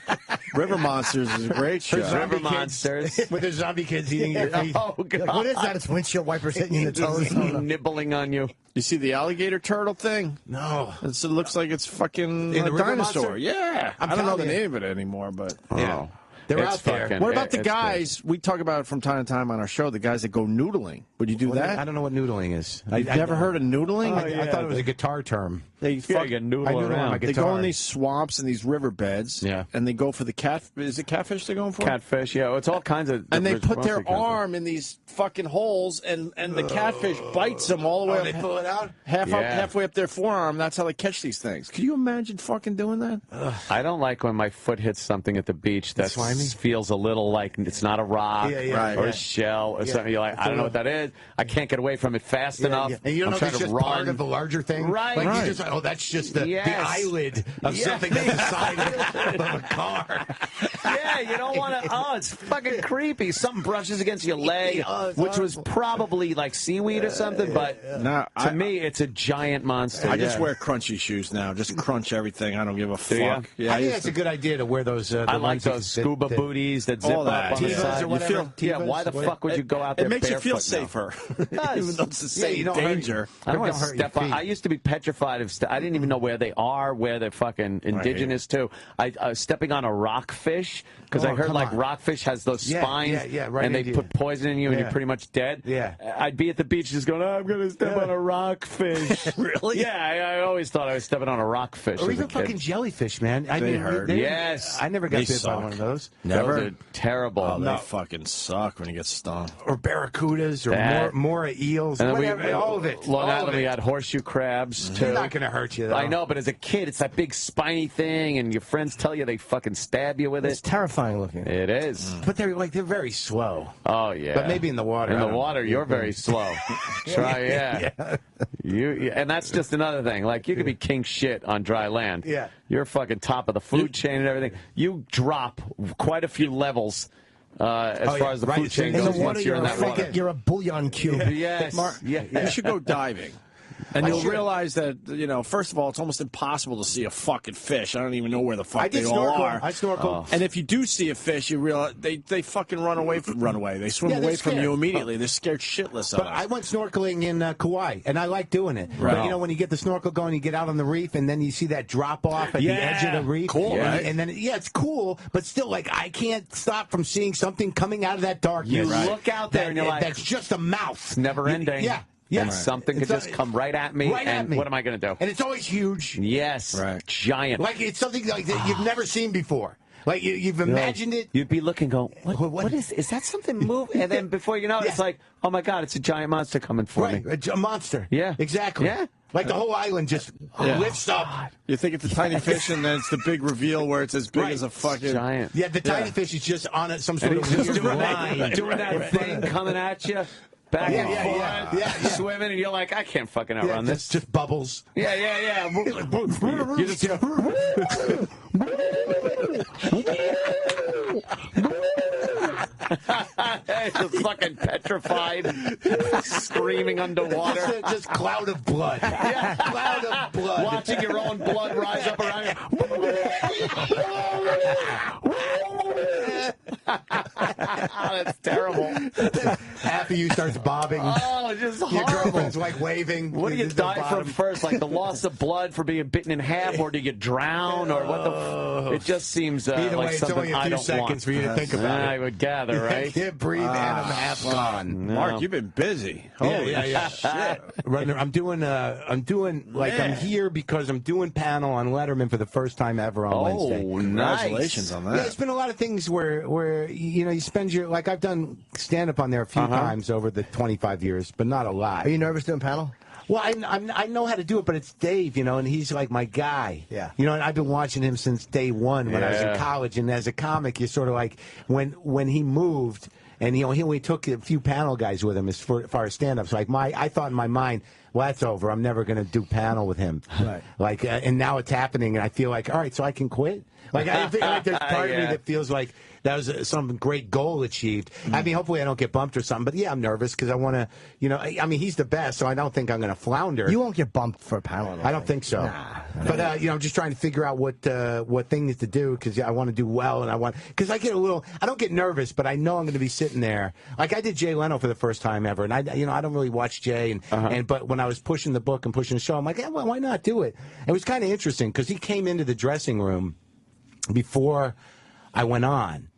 [SPEAKER 1] River Monsters is a great show.
[SPEAKER 3] River Monsters.
[SPEAKER 2] With the zombie kids eating your feet.
[SPEAKER 3] Oh, God.
[SPEAKER 4] Like, what is that? It's windshield wipers hitting you in the toes.
[SPEAKER 3] Nibbling on you.
[SPEAKER 1] You see the alligator turtle thing?
[SPEAKER 2] No.
[SPEAKER 1] It looks like it's fucking
[SPEAKER 2] In the
[SPEAKER 1] a
[SPEAKER 2] River
[SPEAKER 1] dinosaur.
[SPEAKER 2] Monster?
[SPEAKER 1] Yeah. I don't know the name of it anymore, but.
[SPEAKER 2] Yeah. They're
[SPEAKER 3] It's
[SPEAKER 2] out there.
[SPEAKER 3] fucking-
[SPEAKER 1] What about the
[SPEAKER 3] it's
[SPEAKER 1] guys? We talk about it from time to time on our show. The guys that go noodling. Would you do that?
[SPEAKER 2] I don't know what noodling is.
[SPEAKER 1] You've never heard of noodling?
[SPEAKER 2] I thought it was a guitar term.
[SPEAKER 1] They
[SPEAKER 3] Yeah, you can noodle
[SPEAKER 2] I noodle on
[SPEAKER 3] around.
[SPEAKER 2] my
[SPEAKER 1] They
[SPEAKER 2] guitar.
[SPEAKER 1] go in these swamps and these riverbeds.
[SPEAKER 3] Yeah.
[SPEAKER 1] And they go for the cat. Is it catfish they're going for?
[SPEAKER 3] Catfish, yeah. It's all kinds of.
[SPEAKER 1] And they put their
[SPEAKER 3] mostly kinds of-
[SPEAKER 1] arm in these fucking holes, and the catfish bites them all the way up.
[SPEAKER 2] They pull it out?
[SPEAKER 1] Halfway up their forearm. That's how they catch these things. Can you imagine fucking doing that?
[SPEAKER 3] I don't like when my foot hits something at the beach that
[SPEAKER 2] slimy?
[SPEAKER 3] feels a little like it's not a rock
[SPEAKER 1] Right.
[SPEAKER 3] or a shell or something. You're like, I don't know what that is. I can't get away from it fast enough.
[SPEAKER 2] Yeah. And you don't
[SPEAKER 3] I'm
[SPEAKER 2] know if
[SPEAKER 3] trying
[SPEAKER 2] it's
[SPEAKER 3] to
[SPEAKER 2] just
[SPEAKER 3] run.
[SPEAKER 2] part of the larger thing?
[SPEAKER 3] Right.
[SPEAKER 2] Like
[SPEAKER 1] Right.
[SPEAKER 2] you just, oh, that's just the
[SPEAKER 3] Yes.
[SPEAKER 2] eyelid of
[SPEAKER 3] Yeah.
[SPEAKER 2] something that's the side of a car.
[SPEAKER 3] Yeah, you don't want to. Oh, it's fucking creepy. Something brushes against your leg, which was probably like seaweed or something. But
[SPEAKER 1] No,
[SPEAKER 3] to me, it's a giant monster.
[SPEAKER 1] I just
[SPEAKER 3] Yeah.
[SPEAKER 1] wear crunchy shoes now. Just crunch everything. I don't give a
[SPEAKER 3] Do ya?
[SPEAKER 1] fuck.
[SPEAKER 2] I think that's a good idea to wear those.
[SPEAKER 3] I like those scuba booties that zip
[SPEAKER 1] all that.
[SPEAKER 3] up on the
[SPEAKER 1] Tivas
[SPEAKER 3] side.
[SPEAKER 2] or whatever.
[SPEAKER 1] You feel-
[SPEAKER 3] Yeah, why the
[SPEAKER 2] Tivas,
[SPEAKER 3] fuck would you go out there?
[SPEAKER 1] It makes you feel
[SPEAKER 3] barefoot now?
[SPEAKER 1] safer,
[SPEAKER 3] does.
[SPEAKER 1] even though it's the same
[SPEAKER 2] you don't hurt-
[SPEAKER 1] danger.
[SPEAKER 3] I don't want
[SPEAKER 2] Don't
[SPEAKER 3] to
[SPEAKER 2] hurt your
[SPEAKER 3] step on.
[SPEAKER 2] feet.
[SPEAKER 3] I used to be petrified of. I didn't even know where they are, where they're fucking indigenous to. I stepping on a rockfish because I
[SPEAKER 2] Oh,
[SPEAKER 3] heard
[SPEAKER 2] come
[SPEAKER 3] like
[SPEAKER 2] on.
[SPEAKER 3] rockfish has those
[SPEAKER 2] Yeah,
[SPEAKER 3] spines,
[SPEAKER 2] yeah, right
[SPEAKER 3] and they
[SPEAKER 2] idea.
[SPEAKER 3] put poison in you, and
[SPEAKER 2] Yeah.
[SPEAKER 3] you're pretty much dead.
[SPEAKER 2] Yeah.
[SPEAKER 3] I'd be at the beach just going, oh, I'm gonna step on a rockfish.
[SPEAKER 1] Really?
[SPEAKER 3] Yeah, I always thought I was stepping on a rockfish.
[SPEAKER 2] Or
[SPEAKER 3] as
[SPEAKER 2] even
[SPEAKER 3] a kid.
[SPEAKER 2] fucking jellyfish, man. I
[SPEAKER 1] They
[SPEAKER 2] mean,
[SPEAKER 1] hurt.
[SPEAKER 3] Yes.
[SPEAKER 2] I never got
[SPEAKER 1] They
[SPEAKER 2] bit by
[SPEAKER 1] suck.
[SPEAKER 2] one of those.
[SPEAKER 1] Never.
[SPEAKER 3] Those are terrible.
[SPEAKER 1] Oh, they fucking suck when you get stung.
[SPEAKER 2] Or barracudas, or
[SPEAKER 3] That-
[SPEAKER 2] more eels,
[SPEAKER 3] And then
[SPEAKER 2] whatever, all of it.
[SPEAKER 3] Long
[SPEAKER 2] all
[SPEAKER 3] Island,
[SPEAKER 2] of
[SPEAKER 3] we
[SPEAKER 2] it.
[SPEAKER 3] had horseshoe crabs too.
[SPEAKER 2] They're not going to hurt you, though.
[SPEAKER 3] I know, but as a kid, it's that big spiny thing, and your friends tell you they fucking stab you with
[SPEAKER 4] It's
[SPEAKER 3] it.
[SPEAKER 4] terrifying looking.
[SPEAKER 3] It is.
[SPEAKER 2] But they're very slow.
[SPEAKER 3] Oh yeah.
[SPEAKER 2] But maybe in the water.
[SPEAKER 3] In
[SPEAKER 2] I
[SPEAKER 3] the
[SPEAKER 2] don't-
[SPEAKER 3] water, you're very slow. Try, yeah. And that's just another thing. Like you could be king shit on dry land.
[SPEAKER 2] Yeah.
[SPEAKER 3] You're fucking top of the food chain and everything. You drop quite a few levels as far as the
[SPEAKER 2] right.
[SPEAKER 3] food chain
[SPEAKER 4] In
[SPEAKER 3] goes
[SPEAKER 4] the water,
[SPEAKER 3] once you're in
[SPEAKER 4] a
[SPEAKER 3] that water.
[SPEAKER 4] you're a bouillon cube.
[SPEAKER 3] Yes.
[SPEAKER 1] You should go diving. And you'll realize that, first of all, it's almost impossible to see a fucking fish. I don't even know where the fuck
[SPEAKER 2] I did
[SPEAKER 1] they all
[SPEAKER 2] snorkel.
[SPEAKER 1] are.
[SPEAKER 2] I snorkel.
[SPEAKER 1] And if you do see a fish, you realize they fucking run away. They swim
[SPEAKER 2] Yeah, they're
[SPEAKER 1] away from
[SPEAKER 2] scared.
[SPEAKER 1] you immediately. They're scared shitless of
[SPEAKER 2] But
[SPEAKER 1] us.
[SPEAKER 2] I went snorkeling in Kauai, and I like doing it.
[SPEAKER 1] Right.
[SPEAKER 2] But when you get the snorkel going, you get out on the reef, and then you see that drop off at the edge of the reef.
[SPEAKER 1] Cool,
[SPEAKER 2] and,
[SPEAKER 1] right?
[SPEAKER 2] and then, it's cool, but still, like, I can't stop from seeing something coming out of that darkness.
[SPEAKER 3] You look out there and you're like,
[SPEAKER 2] that's just a mouth.
[SPEAKER 3] It's never ending.
[SPEAKER 2] Yeah. Yeah.
[SPEAKER 3] And something could
[SPEAKER 2] It's
[SPEAKER 3] just come right at me.
[SPEAKER 2] Right at
[SPEAKER 3] and
[SPEAKER 2] me.
[SPEAKER 3] what am I going to do?
[SPEAKER 2] And it's always huge.
[SPEAKER 3] Yes.
[SPEAKER 1] Right.
[SPEAKER 3] Giant.
[SPEAKER 2] Like, it's something like that you've never seen before. Like, you've imagined it.
[SPEAKER 3] You'd be looking, going,
[SPEAKER 2] What-
[SPEAKER 3] what is that something move? And then before you know it, it's like, oh my God, it's a giant monster coming for
[SPEAKER 2] Right.
[SPEAKER 3] me.
[SPEAKER 2] A monster.
[SPEAKER 3] Yeah.
[SPEAKER 2] Exactly.
[SPEAKER 3] Yeah.
[SPEAKER 2] Like the whole island just lifts up.
[SPEAKER 1] You think it's a tiny fish, and then it's the big reveal where it's as big
[SPEAKER 2] Right.
[SPEAKER 1] as a fucking
[SPEAKER 3] Giant.
[SPEAKER 2] Yeah, the tiny fish is just on some sort
[SPEAKER 3] And
[SPEAKER 2] of
[SPEAKER 3] he's just
[SPEAKER 2] weird
[SPEAKER 3] doing
[SPEAKER 2] line.
[SPEAKER 3] that thing coming at you. Back and
[SPEAKER 2] Yeah,
[SPEAKER 3] forth,
[SPEAKER 2] yeah, yeah.
[SPEAKER 3] swimming, and you're like, I can't fucking
[SPEAKER 2] Yeah,
[SPEAKER 3] outrun this.
[SPEAKER 2] just bubbles.
[SPEAKER 3] Yeah. You just just fucking petrified, screaming underwater.
[SPEAKER 2] Just cloud of blood. Yeah, cloud of blood.
[SPEAKER 3] Watching your own blood rise up around you. That's terrible.
[SPEAKER 2] Half of you starts bobbing.
[SPEAKER 3] Oh, just
[SPEAKER 2] Your
[SPEAKER 3] horrible.
[SPEAKER 2] girlfriend's like waving.
[SPEAKER 3] What do you
[SPEAKER 2] to the
[SPEAKER 3] die from
[SPEAKER 2] bottom.
[SPEAKER 3] first? Like the loss of blood for being bitten in half, or do you drown, or what the? It just seems
[SPEAKER 2] Either
[SPEAKER 3] like
[SPEAKER 2] way, it's
[SPEAKER 3] something
[SPEAKER 2] only a
[SPEAKER 3] I
[SPEAKER 2] few
[SPEAKER 3] don't
[SPEAKER 2] seconds
[SPEAKER 3] want.
[SPEAKER 2] for you to think about
[SPEAKER 3] I
[SPEAKER 2] it.
[SPEAKER 3] would gather, right?
[SPEAKER 2] Can't breathe and I'm half gone.
[SPEAKER 1] Mark, you've been busy. Holy shit.
[SPEAKER 2] I'm doing like I'm here because I'm doing panel on Letterman for the first time ever on Wednesday.
[SPEAKER 3] Oh,
[SPEAKER 1] Congratulations on that.
[SPEAKER 2] Yeah, it's been a lot of things where you spend your I've done stand up on there a few times over the 25 years, but not a lot.
[SPEAKER 4] Are you nervous doing panel?
[SPEAKER 2] Well, I know how to do it, but it's Dave, and he's like my guy.
[SPEAKER 4] Yeah.
[SPEAKER 2] And I've been watching him since day one when I was in college. And as a comic, you're sort of like, when he moved, and he only took a few panel guys with him as far as stand-ups. Like I thought in my mind, well, that's over. I'm never going to do panel with him.
[SPEAKER 4] Right.
[SPEAKER 2] Like, and now it's happening, and I feel like, all right, so I can quit. Like I feel like there's part of me that feels like that was some great goal achieved. I mean, hopefully I don't get bumped or something. But yeah, I'm nervous because I want to, I mean, he's the best, so I don't think I'm going to flounder.
[SPEAKER 4] You won't get bumped for a panel.
[SPEAKER 2] I don't think so.
[SPEAKER 4] Nah.
[SPEAKER 2] But I'm just trying to figure out what things to do because I want to do well, and because I get I don't get nervous, but I know I'm going to be sitting there. Like I did Jay Leno for the first time ever, and I don't really watch Jay, but when I was pushing the book and pushing the show, I'm like, well, why not do it? It was kind of interesting because he came into the dressing room before I went on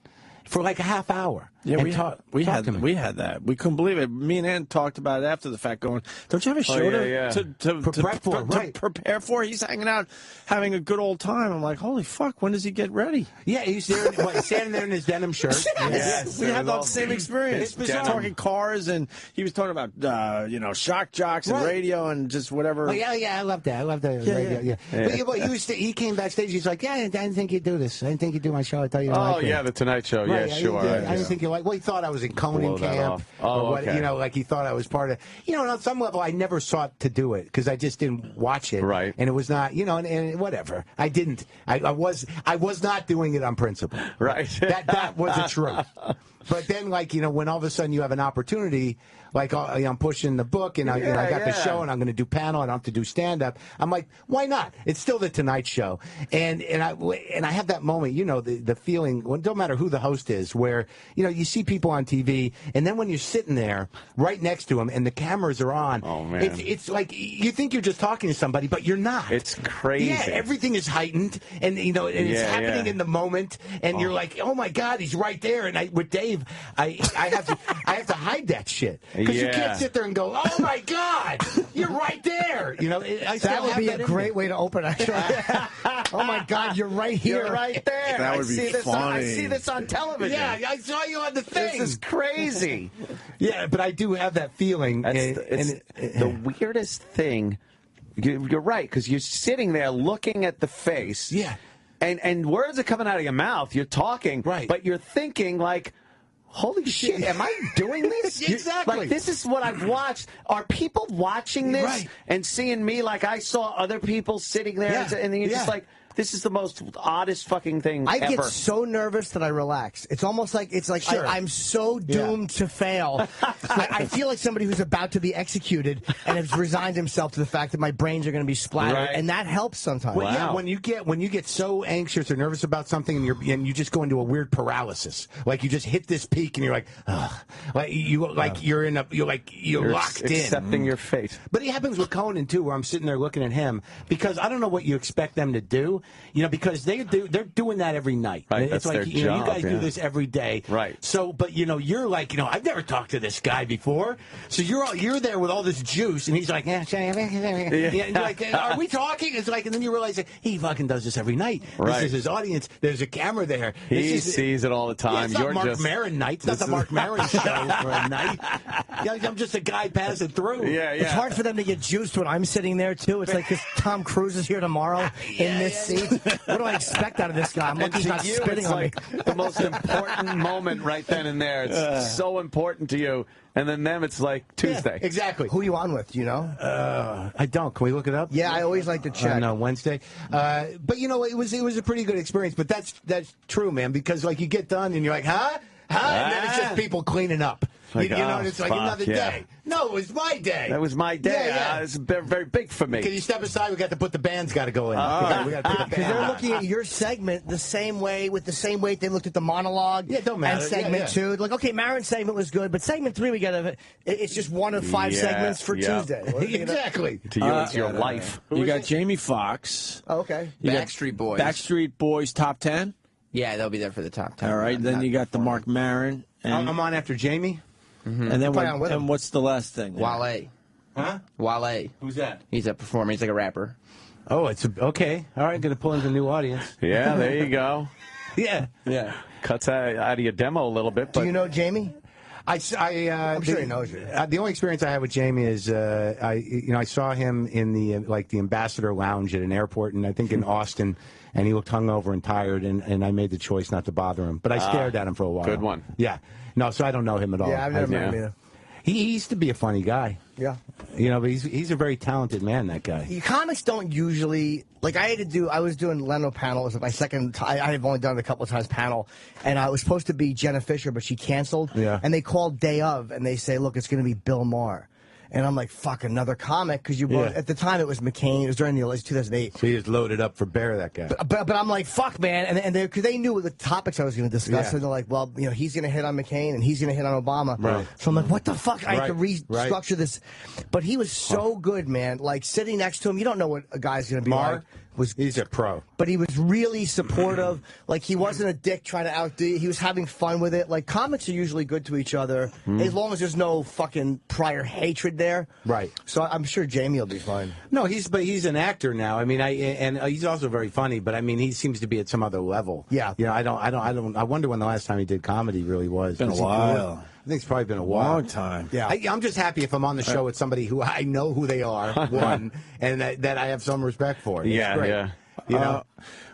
[SPEAKER 2] for like a half hour.
[SPEAKER 1] Yeah, we had that. We couldn't believe it. Me and Ann talked about it after the fact, going, "Don't you have a show to prepare for?" He's hanging out, having a good old time. I'm like, "Holy fuck! When does he get ready?"
[SPEAKER 2] Yeah, he's there, standing there in his denim shirt.
[SPEAKER 1] Yes, we had the same experience. Talking cars, and he was talking about shock jocks and radio and just whatever.
[SPEAKER 2] Oh, yeah, I love that. I love the radio. Yeah. But he came backstage. He's like, "Yeah, I didn't think you'd do this. I didn't think you'd do my show. I thought you'd like it."
[SPEAKER 3] Oh yeah, the Tonight Show.
[SPEAKER 2] Right,
[SPEAKER 3] Yeah, sure.
[SPEAKER 2] I didn't think you like. Well, he thought I was in Conan camp.
[SPEAKER 3] Oh, okay.
[SPEAKER 2] Like he thought I was part of. On some level, I never sought to do it because I just didn't watch it.
[SPEAKER 3] Right.
[SPEAKER 2] And it was not, and whatever. I didn't. I was not doing it on principle.
[SPEAKER 3] Right.
[SPEAKER 2] That was the truth. But then, when all of a sudden you have an opportunity, I'm pushing the book and I got the show and I'm going to do panel and I don't have to do stand up. I'm like, why not? It's still the Tonight Show, and I have that moment, the feeling. Well, it don't matter who the host is, where you see people on TV, and then when you're sitting there right next to them and the cameras are on,
[SPEAKER 3] oh man,
[SPEAKER 2] it's like you think you're just talking to somebody, but you're not.
[SPEAKER 3] It's crazy.
[SPEAKER 2] Yeah, everything is heightened, and it's happening in the moment, and you're like, oh my God, he's right there. And with Dave, I have to hide that shit. Because you can't sit there and go, oh, my God, you're right there.
[SPEAKER 4] That would be a great way to open a show. Oh, my God, you're right here.
[SPEAKER 3] You're right there.
[SPEAKER 1] That would be funny.
[SPEAKER 3] I see this on television.
[SPEAKER 2] Yeah, I saw you on the thing.
[SPEAKER 3] This is crazy.
[SPEAKER 2] Yeah, but I do have that feeling.
[SPEAKER 3] The weirdest thing, you're right, because you're sitting there looking at the face.
[SPEAKER 2] Yeah.
[SPEAKER 3] And words are coming out of your mouth. You're talking.
[SPEAKER 2] Right.
[SPEAKER 3] But you're thinking like, holy shit, am I doing this?
[SPEAKER 2] Exactly.
[SPEAKER 3] Like, this is what I've watched. Are people watching this and seeing me like I saw other people sitting there?
[SPEAKER 2] Yeah.
[SPEAKER 3] And you're just like, this is the most oddest fucking thing
[SPEAKER 4] I
[SPEAKER 3] ever.
[SPEAKER 4] get so nervous that I relax. It's almost like
[SPEAKER 2] Sure.
[SPEAKER 4] I'm so doomed to fail. I feel like somebody who's about to be executed and has resigned himself to the fact that my brains are going to be splattered, and that helps sometimes.
[SPEAKER 2] Well, yeah, when you get so anxious or nervous about something, and you just go into a weird paralysis, like you just hit this peak, and you're like, ugh, you're locked in,
[SPEAKER 3] accepting your fate.
[SPEAKER 2] But it happens with Conan too, where I'm sitting there looking at him because I don't know what you expect them to do. Because they're doing that every night.
[SPEAKER 3] Right,
[SPEAKER 2] it's
[SPEAKER 3] that's
[SPEAKER 2] like
[SPEAKER 3] their
[SPEAKER 2] you
[SPEAKER 3] job,
[SPEAKER 2] guys do this every day.
[SPEAKER 3] Right.
[SPEAKER 2] So, but you're like, I've never talked to this guy before. So you're there with all this juice, and he's like, and you're like, are we talking? It's like, and then you realize that he fucking does this every night.
[SPEAKER 3] Right.
[SPEAKER 2] This is his audience. There's a camera there.
[SPEAKER 3] He sees it all the time.
[SPEAKER 2] Yeah, it's not Marc Maron night. It's not the Marc Maron show for a night. I'm just a guy passing through.
[SPEAKER 3] Yeah.
[SPEAKER 4] It's hard for them to get juiced when I'm sitting there too. It's like, because Tom Cruise is here tomorrow in this seat. What do I expect out of this guy? I'm lucky he's not spitting on me.
[SPEAKER 3] The most important moment right then and there. It's so important to you. And then them, it's like Tuesday.
[SPEAKER 2] Yeah, exactly.
[SPEAKER 4] Who are you on with? Do you know?
[SPEAKER 2] I don't. Can we look it up?
[SPEAKER 4] Yeah, I always like to check.
[SPEAKER 2] No, Wednesday. But it was a pretty good experience. But that's true, man. Because you get done and you're like, huh? And then it's just people cleaning up.
[SPEAKER 3] Like,
[SPEAKER 2] and it's like another day. No, it was my day.
[SPEAKER 3] That was my day.
[SPEAKER 2] Yeah.
[SPEAKER 3] It's very big for me.
[SPEAKER 2] Can you step aside? We got to put the band's got to go in. We got to put the
[SPEAKER 4] Because they're looking at your segment the same way, with the same weight they looked at the monologue.
[SPEAKER 2] Yeah, don't matter.
[SPEAKER 4] And segment 2. Like, okay, Maron's segment was good, but segment 3 it's just one of 5 segments for Tuesday.
[SPEAKER 2] Exactly.
[SPEAKER 3] To you, it's your life.
[SPEAKER 1] You got Jamie Foxx.
[SPEAKER 4] Oh, okay.
[SPEAKER 5] Backstreet Boys.
[SPEAKER 1] Backstreet Boys top 10.
[SPEAKER 5] Yeah, they'll be there for the top 10.
[SPEAKER 1] All right. Then you got the Marc Maron.
[SPEAKER 2] I'm on after Jamie.
[SPEAKER 1] And then what's the last thing?
[SPEAKER 5] Wale.
[SPEAKER 2] Huh?
[SPEAKER 5] Wale.
[SPEAKER 2] Who's that?
[SPEAKER 5] He's a performer. He's like a rapper.
[SPEAKER 2] Oh, it's okay. All right, going to pull in a new audience.
[SPEAKER 3] Yeah, there you go.
[SPEAKER 2] Yeah.
[SPEAKER 3] Cuts out of your demo a little bit. But
[SPEAKER 4] Do you know Jamie? I'm sure he knows you.
[SPEAKER 2] The only experience I had with Jamie is I saw him in the Ambassador Lounge at an airport, and I think in Austin, and he looked hungover and tired, and I made the choice not to bother him. But I stared at him for a while.
[SPEAKER 3] Good one.
[SPEAKER 2] Yeah. No, so I don't know him at all.
[SPEAKER 4] Yeah, I've never met him either.
[SPEAKER 2] He used to be a funny guy.
[SPEAKER 4] Yeah.
[SPEAKER 2] But he's a very talented man, that guy.
[SPEAKER 4] Comics don't usually, like I was doing Leno panel. It was my second time. I have only done it a couple of times panel. And I was supposed to be Jenna Fisher, but she canceled.
[SPEAKER 2] Yeah.
[SPEAKER 4] And they called day of, and they say, look, it's going to be Bill Maher. And I'm like, fuck, another comic? Because at the time it was McCain. It was during the 2008.
[SPEAKER 2] So he was loaded up for bear, that guy.
[SPEAKER 4] But I'm like, fuck, man. And because they knew the topics I was going to discuss.
[SPEAKER 2] Yeah.
[SPEAKER 4] And they're like, well, he's going to hit on McCain and he's going to hit on Obama.
[SPEAKER 2] Right.
[SPEAKER 4] So I'm like, what the fuck? I have to restructure this. But he was so good, man. Like, sitting next to him, you don't know what a guy's going to be like.
[SPEAKER 2] He's a pro.
[SPEAKER 4] But he was really supportive. Like, he wasn't a dick trying to outdo you. He was having fun with it. Like, comics are usually good to each other as long as there's no fucking prior hatred there.
[SPEAKER 2] Right.
[SPEAKER 4] So I'm sure Jamie will be fine.
[SPEAKER 2] No, he's an actor now. I mean, and he's also very funny. But I mean, he seems to be at some other level.
[SPEAKER 4] Yeah.
[SPEAKER 2] I wonder when the last time he did comedy really was.
[SPEAKER 1] Been a while.
[SPEAKER 2] I think it's probably been a while.
[SPEAKER 1] Long time.
[SPEAKER 4] Yeah.
[SPEAKER 2] I'm just happy if I'm on the show with somebody who I know who they are, one, and that I have some respect for.
[SPEAKER 3] Yeah,
[SPEAKER 2] great.
[SPEAKER 3] yeah.
[SPEAKER 2] You know?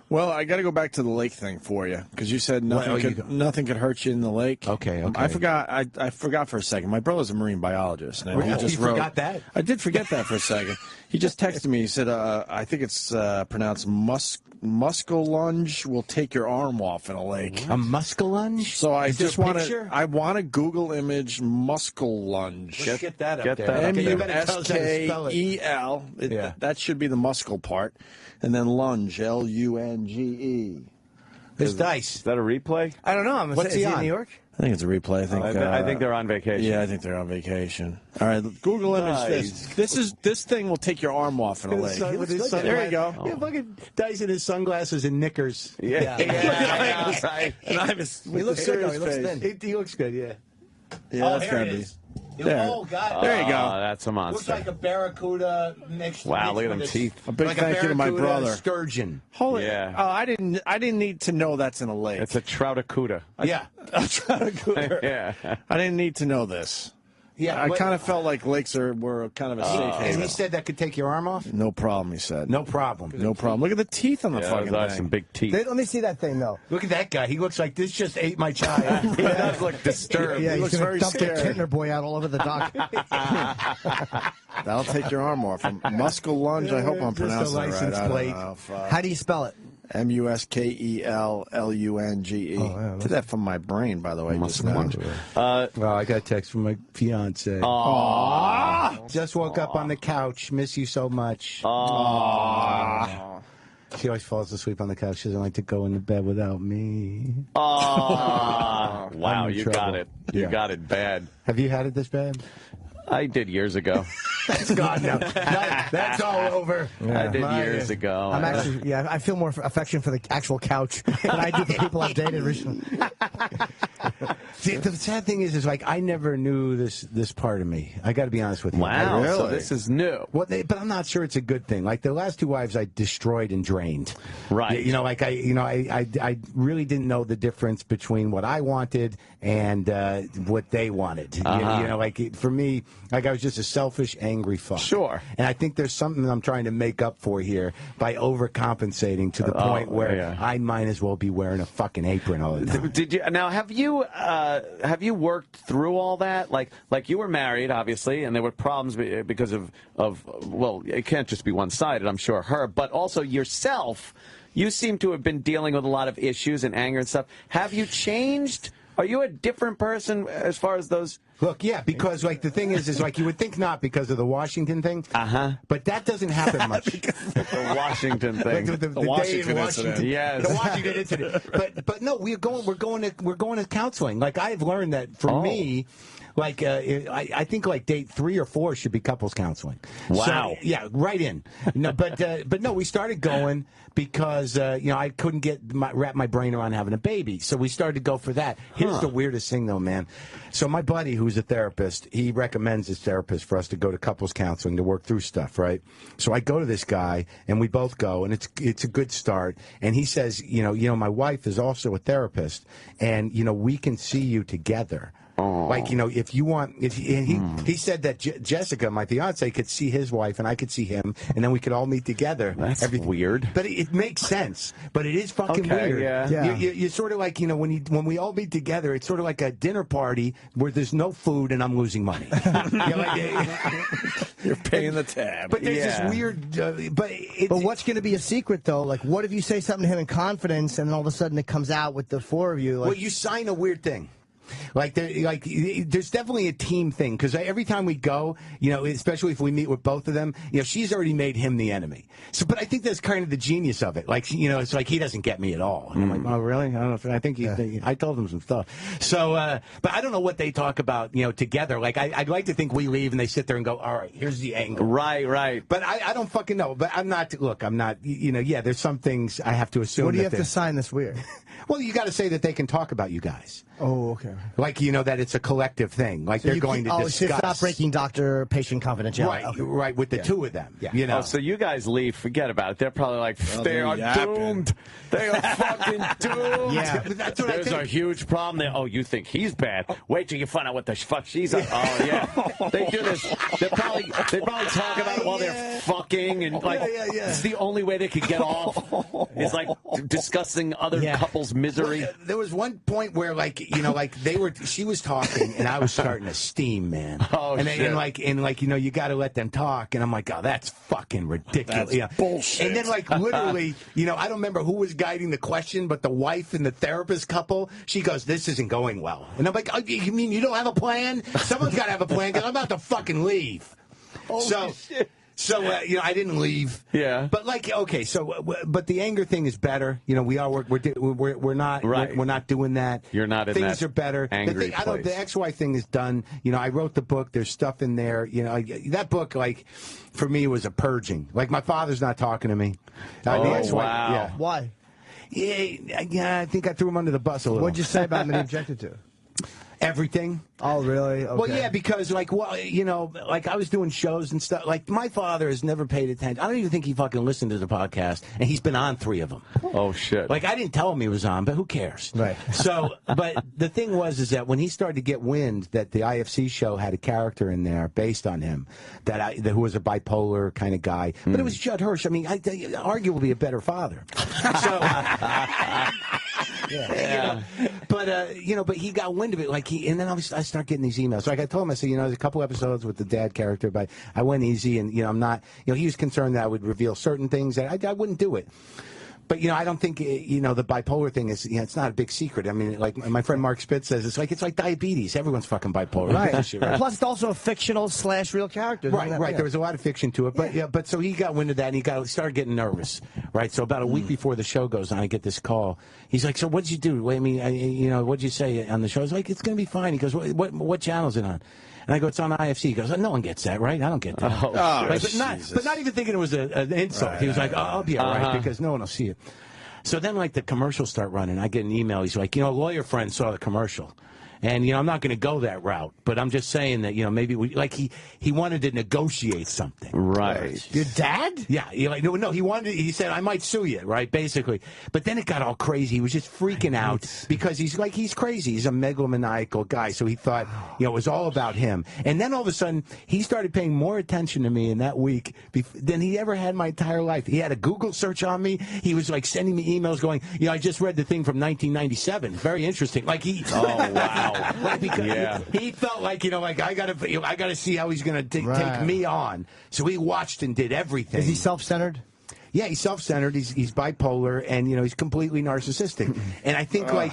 [SPEAKER 1] Well, I got to go back to the lake thing for you because you said nothing could hurt you in the lake.
[SPEAKER 2] Okay.
[SPEAKER 1] I forgot. I forgot for a second. My brother's a marine biologist. And he just wrote,
[SPEAKER 2] forgot that?
[SPEAKER 1] I did forget that for a second. He just texted me. He said, "I think it's pronounced muskellunge will take your arm off in a lake."
[SPEAKER 2] A muskellunge?
[SPEAKER 1] So I just want
[SPEAKER 2] to.
[SPEAKER 1] I want to Google image muskellunge.
[SPEAKER 2] Let's get that up
[SPEAKER 3] Get
[SPEAKER 2] there.
[SPEAKER 3] that.
[SPEAKER 1] MUSKEL.
[SPEAKER 2] Yeah.
[SPEAKER 1] That should be the muscle part, and then lunge, LUNGE.
[SPEAKER 2] This dice.
[SPEAKER 3] Is that a replay?
[SPEAKER 4] I don't know.
[SPEAKER 2] What's
[SPEAKER 4] is
[SPEAKER 2] he
[SPEAKER 4] he
[SPEAKER 2] on?
[SPEAKER 4] in New York?
[SPEAKER 1] I think it's a replay.
[SPEAKER 3] I think they're on vacation.
[SPEAKER 1] Yeah, I think they're on vacation. All right, Google image this. This thing will take your arm off in a lake. There you go.
[SPEAKER 2] Yeah, fucking Dice in his sunglasses and knickers.
[SPEAKER 3] Yeah.
[SPEAKER 1] Right. And I'm
[SPEAKER 4] He looks good, though. He looks thin.
[SPEAKER 2] He looks good, yeah.
[SPEAKER 1] Yeah, that's
[SPEAKER 2] there
[SPEAKER 1] gotta
[SPEAKER 2] it
[SPEAKER 1] be.
[SPEAKER 2] is.
[SPEAKER 1] There.
[SPEAKER 2] Oh, God.
[SPEAKER 1] There you go.
[SPEAKER 3] Oh, that's a
[SPEAKER 2] Looks
[SPEAKER 3] monster.
[SPEAKER 2] like a barracuda mixed.
[SPEAKER 3] Wow, look at
[SPEAKER 2] with
[SPEAKER 3] them
[SPEAKER 2] a-
[SPEAKER 3] teeth.
[SPEAKER 1] A big
[SPEAKER 2] like
[SPEAKER 1] thank you to my
[SPEAKER 2] barracuda
[SPEAKER 1] brother.
[SPEAKER 2] Sturgeon.
[SPEAKER 1] Holy!
[SPEAKER 3] Yeah.
[SPEAKER 1] Oh, I didn't need to know that's in a lake.
[SPEAKER 3] It's a troutacuda.
[SPEAKER 2] Yeah.
[SPEAKER 3] Yeah.
[SPEAKER 1] I didn't need to know this.
[SPEAKER 2] Yeah.
[SPEAKER 1] I kind of felt like lakes were kind of a safe
[SPEAKER 2] And
[SPEAKER 1] haven.
[SPEAKER 2] he said that could take your arm off?
[SPEAKER 1] No problem, he said.
[SPEAKER 2] No problem.
[SPEAKER 1] No problem. Look at the teeth on the
[SPEAKER 3] Yeah,
[SPEAKER 1] fucking
[SPEAKER 3] those are
[SPEAKER 1] thing.
[SPEAKER 3] some big teeth.
[SPEAKER 4] Let me see that thing, though.
[SPEAKER 2] Look at that guy. He looks like this just ate my child.
[SPEAKER 3] He does look disturbed.
[SPEAKER 4] Yeah,
[SPEAKER 1] He
[SPEAKER 4] he's
[SPEAKER 1] looks
[SPEAKER 4] going to
[SPEAKER 1] very
[SPEAKER 4] dump the
[SPEAKER 1] scared.
[SPEAKER 4] Kittner boy out all over the dock.
[SPEAKER 1] That'll take your arm off. Muscle lunge. I hope I'm
[SPEAKER 2] Just a
[SPEAKER 1] pronouncing it right.
[SPEAKER 2] license
[SPEAKER 1] I don't
[SPEAKER 2] plate.
[SPEAKER 1] know. Fuck.
[SPEAKER 4] How do you spell it?
[SPEAKER 1] MUSKELLUNGE. Did that from my brain, by the way. Just now.
[SPEAKER 2] Well, I got a text from my fiance. Just woke up on the couch. Miss you so much. She always falls asleep on the couch. She doesn't like to go into bed without me.
[SPEAKER 3] Wow,
[SPEAKER 2] I'm in
[SPEAKER 3] you
[SPEAKER 2] trouble.
[SPEAKER 3] got it. You
[SPEAKER 2] Yeah.
[SPEAKER 3] got it bad.
[SPEAKER 2] Have you had it this bad?
[SPEAKER 3] I did years ago.
[SPEAKER 2] That's gone now. That's all over.
[SPEAKER 3] I did years ago.
[SPEAKER 4] I'm actually, I feel more affection for the actual couch than I do for people I've dated recently.
[SPEAKER 2] See, the sad thing is like I never knew this part of me. I got to be honest with you.
[SPEAKER 3] Wow, so
[SPEAKER 1] Really?
[SPEAKER 3] this is new.
[SPEAKER 2] Well, but I'm not sure it's a good thing. Like the last two wives, I destroyed and drained.
[SPEAKER 3] Right.
[SPEAKER 2] You know, like I really didn't know the difference between what I wanted and what they wanted. You know, like for me, like I was just a selfish, angry fuck.
[SPEAKER 3] Sure.
[SPEAKER 2] And I think there's something I'm trying to make up for here by overcompensating to the point where I might as well be wearing a fucking apron all the time.
[SPEAKER 3] Did you now have you worked through all that? Like you were married, obviously, and there were problems because of well, it can't just be one-sided. I'm sure her, but also yourself. You seem to have been dealing with a lot of issues and anger and stuff. Have you changed? Are you a different person as far as those?
[SPEAKER 2] Look, yeah, because like the thing is like you would think not because of the Washington thing. But that doesn't happen much.
[SPEAKER 3] The Washington thing.
[SPEAKER 2] The
[SPEAKER 1] The Washington incident.
[SPEAKER 3] Yes.
[SPEAKER 2] The Washington incident. But no, we're going to counseling. Like I've learned that for me, like I think like date 3 or 4 should be couples counseling.
[SPEAKER 3] Wow.
[SPEAKER 2] So, yeah, right in. No, but no, we started going because I couldn't wrap my brain around having a baby. So we started to go for that. Here's the weirdest thing though, man. So my buddy who's a therapist, he recommends his therapist for us to go to couples counseling to work through stuff, right? So I go to this guy and we both go and it's a good start. And he says, my wife is also a therapist and we can see you together. Like, if you want, he said that Jessica, my fiance, could see his wife and I could see him, and then we could all meet together.
[SPEAKER 3] That's weird.
[SPEAKER 2] But it makes sense. But it is fucking weird.
[SPEAKER 3] Yeah.
[SPEAKER 2] You're sort of like, when we all meet together, it's sort of like a dinner party where there's no food and I'm losing money.
[SPEAKER 1] You're paying the tab.
[SPEAKER 2] But there's this weird. But
[SPEAKER 4] what's going to be a secret though? Like, what if you say something to him in confidence, and all of a sudden it comes out with the four of you? Like,
[SPEAKER 2] well, you sign a weird thing. There's definitely a team thing, because every time we go, especially if we meet with both of them, she's already made him the enemy. So, but I think that's kind of the genius of it. Like, it's like he doesn't get me at all. And I'm like, oh, really? I don't know. I think I told him some stuff. So, but I don't know what they talk about, together. Like, I'd like to think we leave and they sit there and go, all right, here's the angle.
[SPEAKER 3] Right.
[SPEAKER 2] But I don't fucking know. But I'm not. Look, I'm not. There's some things I have to assume.
[SPEAKER 4] What do you have to sign this weird?
[SPEAKER 2] Well, you got to say that they can talk about you guys.
[SPEAKER 4] Oh, okay.
[SPEAKER 2] Like, that it's a collective thing. Like, they're going to discuss.
[SPEAKER 4] It's not breaking doctor-patient confidentiality.
[SPEAKER 2] Right, okay. Right, with the two of them.
[SPEAKER 4] Yeah.
[SPEAKER 3] Oh, so you guys leave, forget about it. They're probably like, they are doomed. They are fucking doomed.
[SPEAKER 2] Yeah. That's what
[SPEAKER 3] There's a huge problem there. Oh, you think he's bad. Wait till you find out what the fuck she's on. Oh, yeah. They do this. They probably talk about it while they're fucking, and it's the only way they could get off is like discussing other couples' misery.
[SPEAKER 2] Well, there was one point where, she was talking and I was starting to steam, man.
[SPEAKER 3] Oh, shit.
[SPEAKER 2] You got to let them talk, and I'm like, oh, that's fucking ridiculous.
[SPEAKER 1] That's bullshit.
[SPEAKER 2] And then, literally, I don't remember who was guiding the question, but the wife and the therapist couple, she goes, this isn't going well. And I'm like, oh, you mean you don't have a plan? Someone's got to have a plan, because I'm about to fucking leave.
[SPEAKER 3] Holy shit.
[SPEAKER 2] So, I didn't leave.
[SPEAKER 3] Yeah.
[SPEAKER 2] But but the anger thing is better. We are we're not doing that.
[SPEAKER 3] You're not in
[SPEAKER 2] Things
[SPEAKER 3] that
[SPEAKER 2] are better.
[SPEAKER 3] Angry place.
[SPEAKER 2] The ex-wife thing is done. I wrote the book. There's stuff in there. That book, for me, was a purging. Like, my father's not talking to me. The ex-wife,
[SPEAKER 3] wow.
[SPEAKER 2] Yeah.
[SPEAKER 4] Why?
[SPEAKER 2] Yeah, I think I threw him under the bus a little.
[SPEAKER 4] What'd you say about him that he objected to?
[SPEAKER 2] Everything.
[SPEAKER 4] Oh, really? Okay.
[SPEAKER 2] Well, yeah, because, I was doing shows and stuff. Like, my father has never paid attention. I don't even think he fucking listened to the podcast, and he's been on 3 of them.
[SPEAKER 3] Oh, shit.
[SPEAKER 2] I didn't tell him he was on, but who cares?
[SPEAKER 4] Right.
[SPEAKER 2] So, but the thing is that when he started to get wind that the IFC show had a character in there based on him, who was a bipolar kind of guy, but it was Judd Hirsch. I mean, arguably a better father. So...
[SPEAKER 4] Yeah.
[SPEAKER 2] But he got wind of it, and then I start getting these emails. So I told him, I said, there's a couple episodes with the dad character, but I went easy, and I'm not. He was concerned that I would reveal certain things that I wouldn't do it. But, I don't think, the bipolar thing is, it's not a big secret. I mean, like my friend Mark Spitz says, it's like diabetes. Everyone's fucking bipolar.
[SPEAKER 4] Right.
[SPEAKER 2] Shit, right?
[SPEAKER 4] Plus, it's also a fictional/real character.
[SPEAKER 2] Right. There was a lot of fiction to it. But so he got wind of that, and he started getting nervous. Right. So about a week before the show goes on, I get this call. He's like, so what'd you do? What'd you say on the show? I was like, it's going to be fine. He goes, what channel is it on? And I go, it's on IFC. He goes, no one gets that, right? I don't get that. But not even thinking it was an insult. Right, he was like, I'll be all right, because no one will see it. So then, the commercials start running. I get an email. He's like, a lawyer friend saw the commercial. And, I'm not going to go that route. But I'm just saying that, maybe he wanted to negotiate something.
[SPEAKER 3] Right.
[SPEAKER 4] Your dad?
[SPEAKER 2] Yeah. He said, I might sue you, right, basically. But then it got all crazy. He was just freaking out because he's crazy. He's a megalomaniacal guy. So he thought, it was all about him. And then all of a sudden, he started paying more attention to me in that week than he ever had my entire life. He had a Google search on me. He was, sending me emails going, I just read the thing from 1997. Very interesting.
[SPEAKER 3] Oh, wow.
[SPEAKER 2] Because he felt like I gotta see how he's gonna take me on. So he watched and did everything.
[SPEAKER 4] Is he self-centered?
[SPEAKER 2] Yeah, he's self-centered. He's bipolar, and he's completely narcissistic. And I think I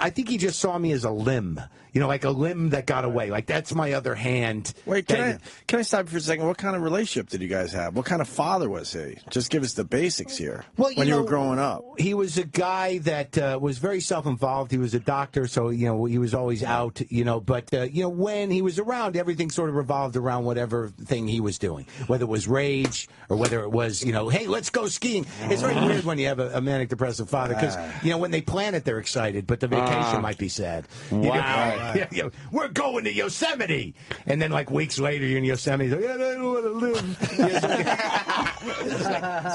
[SPEAKER 2] think he just saw me as a limb. Like a limb that got away. Like, that's my other hand.
[SPEAKER 1] Wait, can I stop you for a second? What kind of relationship did you guys have? What kind of father was he? Just give us the basics here.
[SPEAKER 2] Well,
[SPEAKER 1] when you were growing up.
[SPEAKER 2] He was a guy that was very self-involved. He was a doctor, so, he was always out, But, when he was around, everything sort of revolved around whatever thing he was doing. Whether it was rage or whether it was, hey, let's go skiing. It's very weird when you have a manic depressive father because, when they plan it, they're excited, but the vacation might be sad.
[SPEAKER 3] Wow.
[SPEAKER 2] We're going to Yosemite. And then, weeks later, you're in Yosemite. Like, I don't want to live.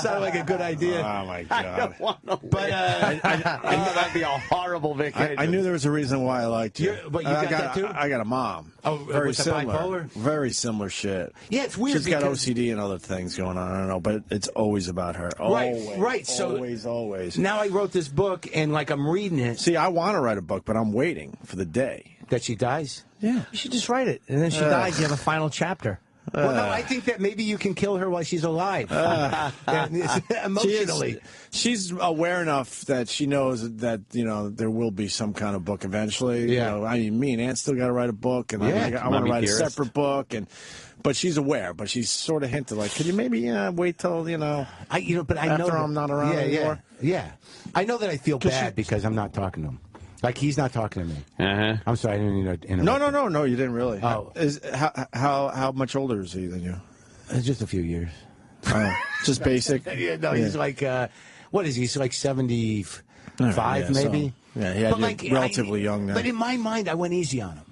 [SPEAKER 2] Sounded like a good idea.
[SPEAKER 1] Oh my
[SPEAKER 3] I
[SPEAKER 1] God!
[SPEAKER 3] don't want to.
[SPEAKER 2] But
[SPEAKER 3] That'd be a horrible vacation.
[SPEAKER 1] I knew there was a reason why I liked you.
[SPEAKER 2] But you got that too?
[SPEAKER 1] I got a mom.
[SPEAKER 2] Oh,
[SPEAKER 1] very
[SPEAKER 2] with the
[SPEAKER 1] similar.
[SPEAKER 2] bipolar?
[SPEAKER 1] Very similar shit.
[SPEAKER 2] Yeah, it's weird.
[SPEAKER 1] She's got OCD and other things going on. I don't know, but it's always about her. Always,
[SPEAKER 2] right. So
[SPEAKER 1] always.
[SPEAKER 2] now I wrote this book, and like I'm reading it.
[SPEAKER 1] See, I want to write a book, but I'm waiting for the day
[SPEAKER 2] That she dies?
[SPEAKER 1] Yeah.
[SPEAKER 4] You should just write it, and then she dies. You have a final chapter.
[SPEAKER 2] Well, no, I think that maybe you can kill her while she's alive. Emotionally.
[SPEAKER 1] She's aware enough that she knows that, there will be some kind of book eventually.
[SPEAKER 2] Yeah.
[SPEAKER 1] Me and Aunt still got to write a book, and I want to write a separate book, but she's aware. But she's sort of hinted, like, could you maybe wait till,
[SPEAKER 2] but I know
[SPEAKER 1] after I'm not around anymore?
[SPEAKER 2] Yeah. I know that I feel bad because I'm not talking to him. Like, he's not talking to me.
[SPEAKER 3] Uh-huh.
[SPEAKER 2] I'm sorry, I didn't mean to interrupt.
[SPEAKER 1] No, you didn't really.
[SPEAKER 2] Oh.
[SPEAKER 1] How much older is he than you?
[SPEAKER 2] It's just a few years.
[SPEAKER 1] Oh, just basic?
[SPEAKER 2] He's like, what is he? He's like 75, maybe?
[SPEAKER 1] So, you're relatively young now.
[SPEAKER 2] But in my mind, I went easy on him.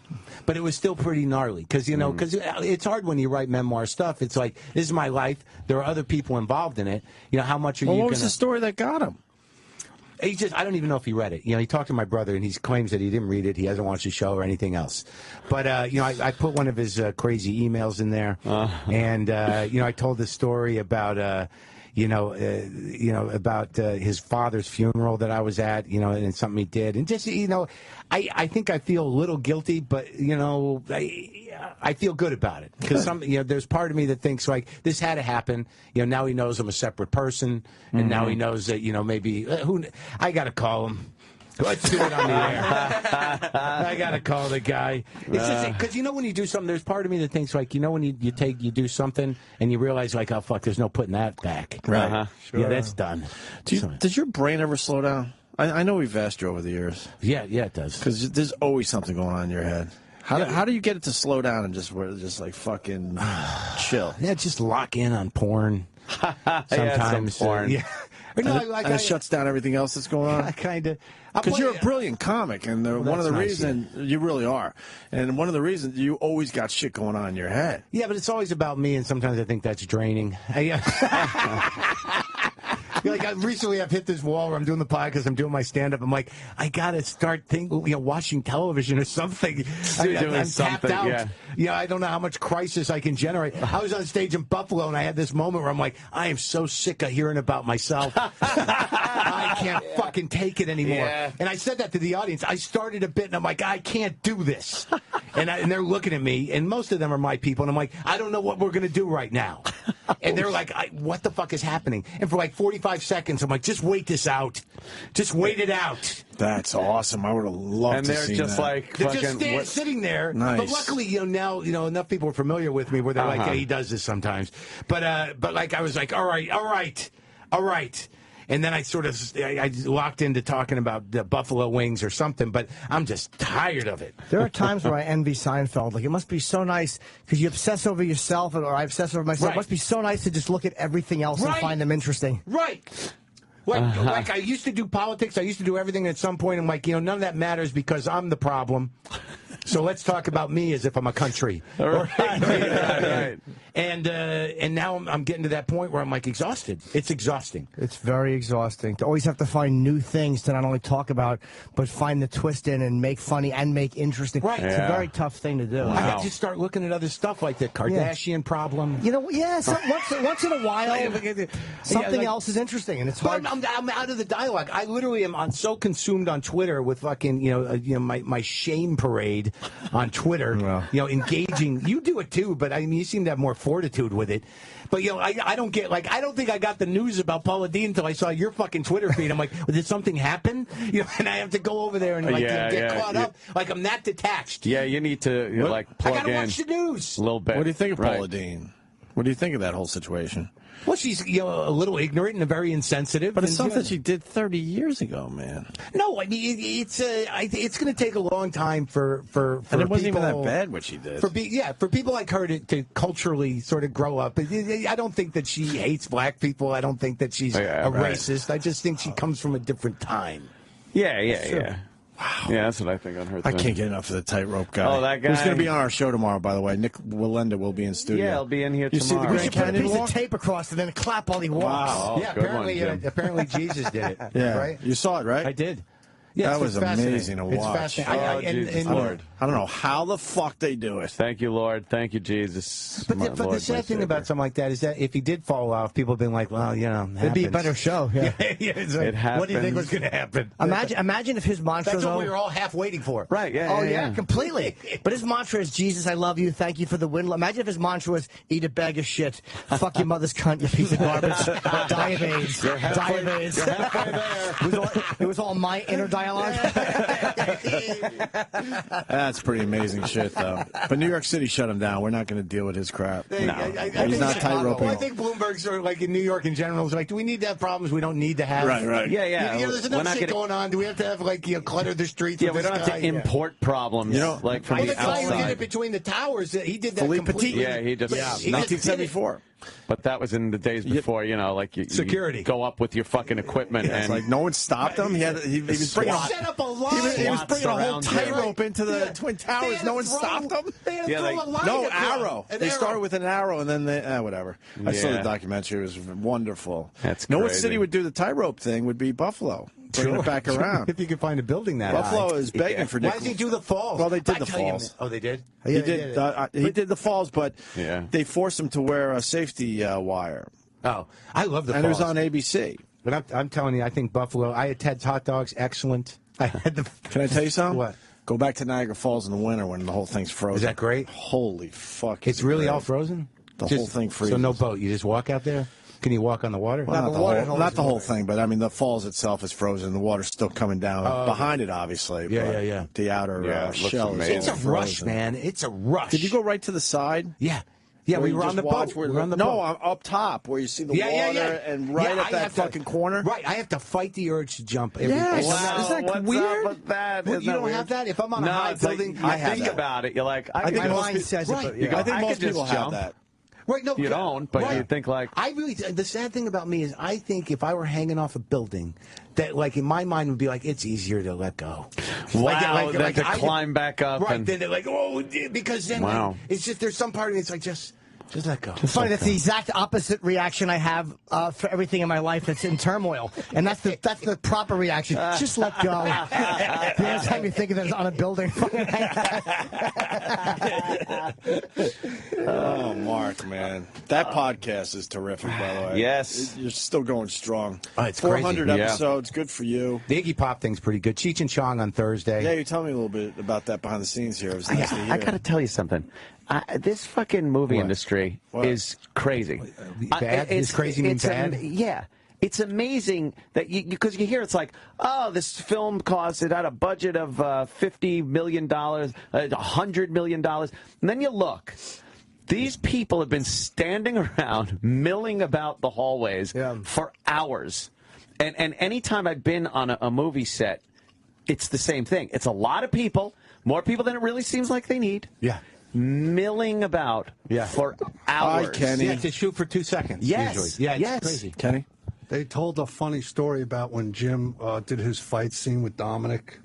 [SPEAKER 2] But it was still pretty gnarly because, because it's hard when you write memoir stuff. It's like, this is my life. There are other people involved in it. How much are you going to...
[SPEAKER 1] What was the story that got him?
[SPEAKER 2] I don't even know if he read it. He talked to my brother, and he claims that he didn't read it. He hasn't watched the show or anything else. But, I put one of his crazy emails in there. And, I told this story about, about his father's funeral that I was at, and it's something he did. And just, I think I feel a little guilty, but, I feel good about it because there's part of me that thinks like this had to happen. Now he knows I'm a separate person, and now he knows that maybe I got to call him. Let's do it on the air. I got to call the guy. It's just because when you do something, there's part of me that thinks like when you do something and you realize like, oh fuck, there's no putting that back.
[SPEAKER 1] Right.
[SPEAKER 2] Sure. Yeah, that's done.
[SPEAKER 1] Does your brain ever slow down? I know we've asked you over the years.
[SPEAKER 2] Yeah, it does.
[SPEAKER 1] Because there's always something going on in your head. How do you get it to slow down and just like fucking chill?
[SPEAKER 2] Yeah, just lock in on porn. Sometimes
[SPEAKER 3] porn.
[SPEAKER 2] Yeah.
[SPEAKER 1] And it shuts down everything else that's going on.
[SPEAKER 2] Kind of.
[SPEAKER 1] Because you're a brilliant comic, and one of the reasons you really are, and one of the reasons you always got shit going on in your head.
[SPEAKER 2] Yeah, but it's always about me, and sometimes I think that's draining. Recently I've hit this wall where I'm doing the podcast, I'm doing my stand-up. I'm like, I got to start watching television or something. I'm tapped out. Yeah. I don't know how much crisis I can generate. I was on stage in Buffalo, and I had this moment where I'm like, I am so sick of hearing about myself. I can't fucking take it anymore. Yeah. And I said that to the audience. I started a bit, and I'm like, I can't do this. And they're looking at me, and most of them are my people, and I'm like, I don't know what we're going to do right now. And they're like, what the fuck is happening? And for like 45 seconds, I'm like, just wait this out. Just wait it out.
[SPEAKER 1] That's awesome. I would have loved to see that.
[SPEAKER 3] And they're just like
[SPEAKER 2] they're just sitting there.
[SPEAKER 1] Nice.
[SPEAKER 2] But luckily, now enough people are familiar with me where they're like, yeah, he does this sometimes. But like I was like, all right. And then I locked into talking about the buffalo wings or something, but I'm just tired of it.
[SPEAKER 4] There are times where I envy Seinfeld. Like, it must be so nice because you obsess over yourself, or I obsess over myself. Right. It must be so nice to just look at everything else and find them interesting.
[SPEAKER 2] Right. Like I used to do politics. I used to do everything. And at some point, I'm like, none of that matters because I'm the problem. So let's talk about me as if I'm a country.
[SPEAKER 3] Right.
[SPEAKER 2] And now I'm getting to that point where I'm like exhausted. It's exhausting.
[SPEAKER 4] It's very exhausting to always have to find new things to not only talk about, but find the twist in and make funny and make interesting.
[SPEAKER 2] Right.
[SPEAKER 4] It's a very tough thing to do.
[SPEAKER 2] Wow. I have to start looking at other stuff like the Kardashian problem.
[SPEAKER 4] Once in a while, something else is interesting, and it's hard.
[SPEAKER 2] But I'm out of the dialogue. I literally am so consumed on Twitter with fucking my shame parade on Twitter. Engaging. You do it too, but I mean you seem to have more fortitude with it. But I don't get I don't think I got the news about Paula Deen until I saw your fucking Twitter feed. I'm like, well, did something happen? And I have to go over there and get caught up. Like I'm that detached.
[SPEAKER 3] Yeah, you need to plug
[SPEAKER 2] I gotta
[SPEAKER 3] in
[SPEAKER 2] watch the news
[SPEAKER 3] a little bit.
[SPEAKER 1] What do you think of Paula Deen? What do you think of that whole situation?
[SPEAKER 2] Well, she's a little ignorant and very insensitive.
[SPEAKER 1] But it's something she did 30 years ago, man.
[SPEAKER 2] No, I mean it's going to take a long time for
[SPEAKER 1] and it wasn't
[SPEAKER 2] people,
[SPEAKER 1] even that bad what she did.
[SPEAKER 2] For people like her to culturally sort of grow up. I don't think that she hates black people. I don't think that she's a racist. I just think she comes from a different time.
[SPEAKER 3] Yeah. Yeah, that's what I think on her.
[SPEAKER 1] I can't get enough of the tightrope guy.
[SPEAKER 3] Oh, that guy.
[SPEAKER 1] Who's going to be on our show tomorrow, by the way? Nick Willenda will be in studio.
[SPEAKER 3] Yeah, he'll be in here
[SPEAKER 1] you
[SPEAKER 3] tomorrow.
[SPEAKER 1] See the
[SPEAKER 4] We
[SPEAKER 1] Grand
[SPEAKER 4] should put a
[SPEAKER 1] Canyon
[SPEAKER 4] piece
[SPEAKER 1] walk?
[SPEAKER 4] of tape across and then clap while he walks.
[SPEAKER 1] Wow.
[SPEAKER 3] Oh,
[SPEAKER 2] Yeah,
[SPEAKER 3] good
[SPEAKER 2] apparently,
[SPEAKER 3] one, Jim.
[SPEAKER 2] apparently Jesus did it.
[SPEAKER 1] Yeah,
[SPEAKER 2] right.
[SPEAKER 1] You saw it, right?
[SPEAKER 2] I did. Yeah,
[SPEAKER 1] that was amazing to watch.
[SPEAKER 2] It's fascinating.
[SPEAKER 3] Oh, Jesus, Lord.
[SPEAKER 1] I don't know how the fuck they do it.
[SPEAKER 3] Thank you, Lord. Thank you, Jesus.
[SPEAKER 2] But
[SPEAKER 3] My
[SPEAKER 2] the
[SPEAKER 3] Lord,
[SPEAKER 2] sad
[SPEAKER 3] my
[SPEAKER 2] thing about
[SPEAKER 3] Savior.
[SPEAKER 2] something like that is that if he did fall off, people have been like, well, you know,
[SPEAKER 4] It'd be a better show. Yeah.
[SPEAKER 2] It's like,
[SPEAKER 3] It
[SPEAKER 2] what do you think
[SPEAKER 3] happens.
[SPEAKER 2] was going to happen?
[SPEAKER 4] Imagine if his mantra
[SPEAKER 2] That's what
[SPEAKER 4] though.
[SPEAKER 2] we were all half waiting for.
[SPEAKER 3] Right, yeah,
[SPEAKER 4] Oh
[SPEAKER 3] yeah.
[SPEAKER 4] completely. But his mantra is Jesus, I love you, thank you for the win. Imagine if his mantra was eat a bag of shit, fuck your mother's cunt, you piece of garbage, die of AIDS, die of AIDS.
[SPEAKER 3] You're halfway there.
[SPEAKER 4] It was all my inner dialogue.
[SPEAKER 1] That's pretty amazing shit, though. But New York City shut him down. We're not going to deal with his crap.
[SPEAKER 2] I
[SPEAKER 1] He's not tightroping.
[SPEAKER 2] Well, I think Bloomberg's sort of like in New York in general is like, do we need to have problems we don't need to have?
[SPEAKER 1] Right.
[SPEAKER 3] Yeah, yeah.
[SPEAKER 2] You know, there's
[SPEAKER 3] We're
[SPEAKER 2] enough
[SPEAKER 3] not
[SPEAKER 2] shit
[SPEAKER 3] gonna-
[SPEAKER 2] going on. Do we have to have like clutter the streets?
[SPEAKER 3] Yeah,
[SPEAKER 2] with
[SPEAKER 3] we don't
[SPEAKER 2] this
[SPEAKER 3] have to
[SPEAKER 2] guy?
[SPEAKER 3] import problems, like from
[SPEAKER 2] Well,
[SPEAKER 3] the
[SPEAKER 2] the guy who did
[SPEAKER 3] outside.
[SPEAKER 2] it between the towers, he did that
[SPEAKER 1] Philippe
[SPEAKER 2] completely.
[SPEAKER 1] Petit.
[SPEAKER 3] Yeah, he just-
[SPEAKER 2] But
[SPEAKER 3] Yeah,
[SPEAKER 2] he just did it.
[SPEAKER 1] 1974.
[SPEAKER 3] But that was in the days before, you know, like you
[SPEAKER 2] Security.
[SPEAKER 3] go up with your fucking equipment
[SPEAKER 1] It's
[SPEAKER 3] and
[SPEAKER 1] like no one stopped him. He was bringing
[SPEAKER 2] Set up a line.
[SPEAKER 1] he was
[SPEAKER 3] SWAT
[SPEAKER 1] bringing a whole
[SPEAKER 3] surrounds you.
[SPEAKER 1] tightrope into the
[SPEAKER 2] Yeah.
[SPEAKER 1] Twin
[SPEAKER 2] They
[SPEAKER 1] Towers.
[SPEAKER 2] had
[SPEAKER 1] No
[SPEAKER 2] to
[SPEAKER 1] one
[SPEAKER 2] throw-
[SPEAKER 1] stopped him.
[SPEAKER 2] They had to
[SPEAKER 3] Yeah,
[SPEAKER 2] throw
[SPEAKER 3] they-
[SPEAKER 2] a line
[SPEAKER 1] No,
[SPEAKER 2] across.
[SPEAKER 1] arrow.
[SPEAKER 2] An
[SPEAKER 1] They
[SPEAKER 2] arrow.
[SPEAKER 1] started with an arrow, and then they whatever. I saw the
[SPEAKER 3] Yeah.
[SPEAKER 1] documentary. It was wonderful.
[SPEAKER 3] That's
[SPEAKER 1] know what
[SPEAKER 3] crazy.
[SPEAKER 1] city would do the tightrope thing would be Buffalo. Bringing it back around.
[SPEAKER 2] If you could find a building that
[SPEAKER 1] Buffalo
[SPEAKER 2] high.
[SPEAKER 1] is begging for
[SPEAKER 2] Why
[SPEAKER 1] Nick.
[SPEAKER 2] does he do the falls?
[SPEAKER 1] Well, they did
[SPEAKER 2] I
[SPEAKER 1] the
[SPEAKER 2] tell you,
[SPEAKER 1] falls.
[SPEAKER 2] oh, they did?
[SPEAKER 1] He did the falls, but
[SPEAKER 3] Yeah.
[SPEAKER 1] they forced him to wear a safety wire,
[SPEAKER 2] Oh, I love the
[SPEAKER 1] and
[SPEAKER 2] falls.
[SPEAKER 1] it was on ABC.
[SPEAKER 2] But I'm telling you, I think Buffalo. I had Ted's hot dogs, excellent. I had the.
[SPEAKER 1] Can I tell you something?
[SPEAKER 2] What?
[SPEAKER 1] Go back to Niagara Falls in the winter when the whole thing's frozen.
[SPEAKER 2] Is that great?
[SPEAKER 1] Holy fuck!
[SPEAKER 2] It's
[SPEAKER 1] is it
[SPEAKER 2] really
[SPEAKER 1] great.
[SPEAKER 2] all frozen.
[SPEAKER 1] The whole thing freezes.
[SPEAKER 2] So no boat. You just walk out there. Can you walk on the water?
[SPEAKER 1] Well,
[SPEAKER 4] No, but water's always
[SPEAKER 1] not the whole
[SPEAKER 4] moving.
[SPEAKER 1] thing, but I mean the falls itself is frozen. The water's still coming down behind it, obviously.
[SPEAKER 2] Yeah,
[SPEAKER 1] but
[SPEAKER 2] yeah, yeah.
[SPEAKER 1] The outer
[SPEAKER 3] Yeah, it looks
[SPEAKER 1] shell
[SPEAKER 3] amazing.
[SPEAKER 1] is
[SPEAKER 2] It's a
[SPEAKER 1] all
[SPEAKER 2] rush,
[SPEAKER 1] frozen.
[SPEAKER 2] man. It's a rush.
[SPEAKER 1] Did you go right to the side?
[SPEAKER 2] Yeah. Yeah,
[SPEAKER 1] Where
[SPEAKER 2] we
[SPEAKER 1] you
[SPEAKER 2] were on
[SPEAKER 1] just
[SPEAKER 2] the
[SPEAKER 1] watch
[SPEAKER 2] boat.
[SPEAKER 1] where
[SPEAKER 2] We were on the
[SPEAKER 1] no,
[SPEAKER 2] boat.
[SPEAKER 1] I'm up top where you see the
[SPEAKER 2] Yeah,
[SPEAKER 1] water
[SPEAKER 2] yeah, yeah.
[SPEAKER 1] and right
[SPEAKER 2] Yeah,
[SPEAKER 1] at
[SPEAKER 2] I
[SPEAKER 1] that
[SPEAKER 2] have to-
[SPEAKER 1] fucking corner.
[SPEAKER 2] Right, I have to fight the urge to jump. Every
[SPEAKER 1] Yeah.
[SPEAKER 2] day.
[SPEAKER 1] Wow. Isn't that
[SPEAKER 3] what's
[SPEAKER 1] weird?
[SPEAKER 3] up with that?
[SPEAKER 2] Well,
[SPEAKER 3] Isn't
[SPEAKER 2] you
[SPEAKER 3] that
[SPEAKER 2] don't
[SPEAKER 3] weird?
[SPEAKER 2] have that? If I'm on a
[SPEAKER 3] No,
[SPEAKER 2] high
[SPEAKER 3] it's like,
[SPEAKER 2] building,
[SPEAKER 3] you
[SPEAKER 1] I have
[SPEAKER 3] think
[SPEAKER 1] that.
[SPEAKER 3] about it. You're like,
[SPEAKER 1] I think
[SPEAKER 4] My
[SPEAKER 1] most
[SPEAKER 4] mind
[SPEAKER 1] people-
[SPEAKER 4] says it,
[SPEAKER 2] Right.
[SPEAKER 4] but
[SPEAKER 3] You
[SPEAKER 4] yeah.
[SPEAKER 3] go,
[SPEAKER 1] I think
[SPEAKER 3] I
[SPEAKER 1] most
[SPEAKER 3] could just
[SPEAKER 1] people have
[SPEAKER 3] jump.
[SPEAKER 1] that.
[SPEAKER 2] Right, no,
[SPEAKER 3] You don't, but you think like-
[SPEAKER 2] I really. The sad thing about me is, I think if I were hanging off a building, that like in my mind would be like, it's easier to let go.
[SPEAKER 3] Wow, than to
[SPEAKER 2] I-
[SPEAKER 3] climb back up
[SPEAKER 2] Right,
[SPEAKER 3] and-
[SPEAKER 2] then they're like, oh, because then
[SPEAKER 3] Wow.
[SPEAKER 2] it's just there's some part of me that's like just let go.
[SPEAKER 4] It's funny, that's the exact opposite reaction I have for everything in my life that's in turmoil. And that's the proper reaction. Just let go. The only time you think of it is on a building.
[SPEAKER 1] Oh, Mark, man, that podcast is terrific. By the way,
[SPEAKER 3] Yes.
[SPEAKER 1] you're still going strong.
[SPEAKER 2] Oh, it's crazy.
[SPEAKER 1] 400
[SPEAKER 3] Yeah.
[SPEAKER 1] episodes, good for you.
[SPEAKER 2] The Iggy Pop thing's pretty good. Cheech and Chong on Thursday.
[SPEAKER 1] Yeah, you tell me a little bit about that behind the scenes here. It was nice to hear.
[SPEAKER 3] I got to tell you something. This fucking movie
[SPEAKER 2] What?
[SPEAKER 3] industry
[SPEAKER 1] What?
[SPEAKER 3] is crazy.
[SPEAKER 2] Bad? Is crazy mean bad?
[SPEAKER 3] Yeah. It's amazing that because you hear it's like, oh, this film cost, it had a budget of $50 million, $100 million. And then you look. These people have been standing around milling about the hallways for hours. And anytime I've been on a movie set, it's the same thing. It's a lot of people, more people than it really seems like they need.
[SPEAKER 2] Yeah.
[SPEAKER 3] Milling about for hours.
[SPEAKER 1] Hi, Kenny.
[SPEAKER 2] Yeah, to shoot for 2 seconds.
[SPEAKER 3] Yes.
[SPEAKER 2] Usually. Yeah, it's
[SPEAKER 3] Yes.
[SPEAKER 2] crazy.
[SPEAKER 1] Kenny.
[SPEAKER 6] They told a funny story about when Jim did his fight scene with Dominic.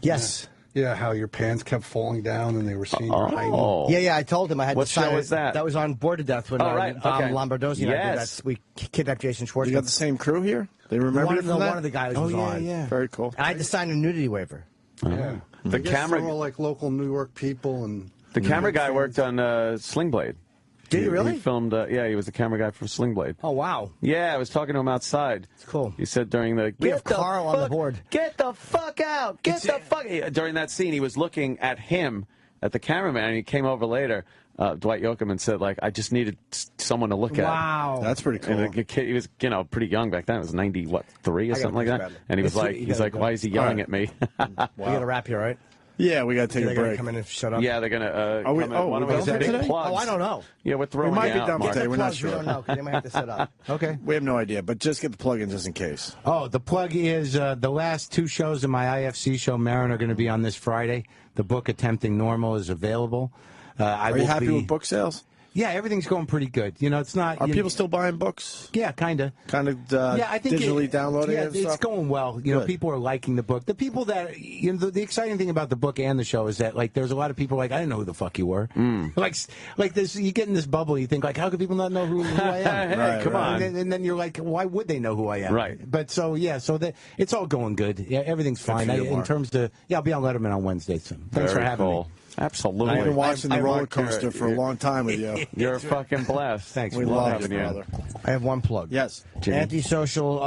[SPEAKER 4] Yes.
[SPEAKER 6] Yeah, how your pants kept falling down and they were seen behind you.
[SPEAKER 3] Oh.
[SPEAKER 4] Yeah, I told him I had
[SPEAKER 3] What
[SPEAKER 4] to sign
[SPEAKER 3] show
[SPEAKER 4] it.
[SPEAKER 3] was that?
[SPEAKER 4] That was on Bored to Death when
[SPEAKER 3] Oh, right,
[SPEAKER 4] Dom
[SPEAKER 3] okay.
[SPEAKER 4] Lombardozzi and I did
[SPEAKER 3] Yes.
[SPEAKER 4] that. We kidnapped Jason Schwartzman.
[SPEAKER 1] You got the same crew here? They remember it from that?
[SPEAKER 4] One of the guys was on.
[SPEAKER 1] Very cool.
[SPEAKER 4] And I had to sign a nudity waiver.
[SPEAKER 6] Yeah.
[SPEAKER 3] The
[SPEAKER 6] I guess
[SPEAKER 3] camera-
[SPEAKER 6] they're all like local New York people and
[SPEAKER 3] The camera guy worked on Sling Blade.
[SPEAKER 4] Did he really?
[SPEAKER 3] He filmed, he was the camera guy for Sling Blade.
[SPEAKER 4] Oh, wow.
[SPEAKER 3] Yeah, I was talking to him outside.
[SPEAKER 4] It's cool.
[SPEAKER 3] He said during the...
[SPEAKER 4] We have
[SPEAKER 3] "Get the
[SPEAKER 4] Carl on the
[SPEAKER 3] fuck-
[SPEAKER 4] board."
[SPEAKER 3] Get the fuck out! Get the fuck... During that scene, he was looking at him, at the cameraman, and he came over later, Dwight Yoakam, and said, like, I just needed someone to look at.
[SPEAKER 4] Wow.
[SPEAKER 1] That's pretty cool.
[SPEAKER 3] And the kid, he was, pretty young back then. It was 3 or
[SPEAKER 4] I gotta
[SPEAKER 3] something like
[SPEAKER 4] push
[SPEAKER 3] that.
[SPEAKER 4] badly.
[SPEAKER 3] And he was
[SPEAKER 4] Let's
[SPEAKER 3] like,
[SPEAKER 4] see, you
[SPEAKER 3] he's
[SPEAKER 4] gotta
[SPEAKER 3] like,
[SPEAKER 4] go.
[SPEAKER 3] why is he yelling
[SPEAKER 1] All
[SPEAKER 3] at me?
[SPEAKER 4] We got to wrap here, right?
[SPEAKER 1] Yeah, we got to take
[SPEAKER 4] They're
[SPEAKER 1] a
[SPEAKER 4] going to
[SPEAKER 1] break.
[SPEAKER 4] come in and shut up.
[SPEAKER 3] Yeah, they're gonna.
[SPEAKER 1] Are we-
[SPEAKER 3] come in.
[SPEAKER 1] oh,
[SPEAKER 3] Why don't
[SPEAKER 1] we're
[SPEAKER 3] we
[SPEAKER 1] done
[SPEAKER 3] say
[SPEAKER 1] for
[SPEAKER 3] big
[SPEAKER 1] today?
[SPEAKER 3] plugs?
[SPEAKER 4] Oh, I don't know.
[SPEAKER 3] Yeah, we're throwing
[SPEAKER 1] might
[SPEAKER 3] you
[SPEAKER 1] be
[SPEAKER 3] out,
[SPEAKER 1] done for
[SPEAKER 3] Mark.
[SPEAKER 1] today. We're not
[SPEAKER 4] Plugs, we
[SPEAKER 1] sure.
[SPEAKER 4] don't know because they might have to set up.
[SPEAKER 2] Okay.
[SPEAKER 1] We have no idea, but just get the plug-in just in case.
[SPEAKER 2] Oh, the plug is the last 2 shows of my IFC show, Maron, are going to be on this Friday. The book Attempting Normal is available.
[SPEAKER 1] Are you happy with book sales?
[SPEAKER 2] Yeah, everything's going pretty good. You know, it's not.
[SPEAKER 1] Are people still buying books?
[SPEAKER 2] Yeah, kind of.
[SPEAKER 1] Yeah, I think digitally downloading it and
[SPEAKER 2] it's
[SPEAKER 1] stuff?
[SPEAKER 2] going well. You know, people are liking the book. The people that, you know, the exciting thing about the book and the show is that, like, there's a lot of people like, I didn't know who the fuck you were. Like this, you get in this bubble, you think, like, how could people not know who I am?
[SPEAKER 3] Hey, come on.
[SPEAKER 2] And then you're like, why would they know who I am?
[SPEAKER 3] Right.
[SPEAKER 2] But so, yeah, it's all going good. Yeah, everything's fine. In terms of, I'll be on Letterman on Wednesday. So thanks for having me.
[SPEAKER 3] Absolutely.
[SPEAKER 1] I've been watching the roller coaster for a long time with you.
[SPEAKER 3] You're fucking blessed.
[SPEAKER 2] Thanks.
[SPEAKER 1] We love you, brother.
[SPEAKER 4] I have one plug.
[SPEAKER 1] Yes.
[SPEAKER 3] Jimmy.
[SPEAKER 4] Antisocial.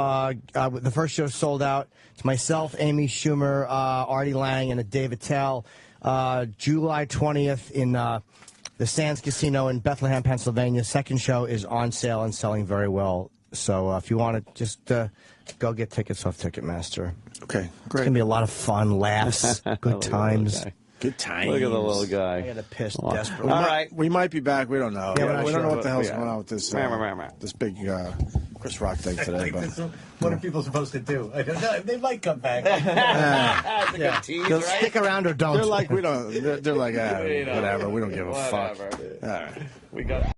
[SPEAKER 4] The first show sold out. It's myself, Amy Schumer, Artie Lang, and a Dave Attell. July 20th in the Sands Casino in Bethlehem, Pennsylvania. Second show is on sale and selling very well. So if you want to just go get tickets off Ticketmaster.
[SPEAKER 1] Okay,
[SPEAKER 4] It's
[SPEAKER 1] great.
[SPEAKER 4] going to be a lot of fun, laughs, good times.
[SPEAKER 1] Good times.
[SPEAKER 3] Look at the little guy.
[SPEAKER 4] I got to piss desperately.
[SPEAKER 3] All right.
[SPEAKER 1] We might be back. We don't know.
[SPEAKER 4] Yeah,
[SPEAKER 1] we don't know what the hell's
[SPEAKER 3] Yeah.
[SPEAKER 1] going on with this this big Chris Rock thing today. But
[SPEAKER 2] What are people supposed to do? I don't know. They might come back.
[SPEAKER 4] They'll stick around or don't.
[SPEAKER 1] they're like, we don't. They're like, whatever. We don't give a fuck.
[SPEAKER 3] Whatever.
[SPEAKER 1] All right.
[SPEAKER 3] We got.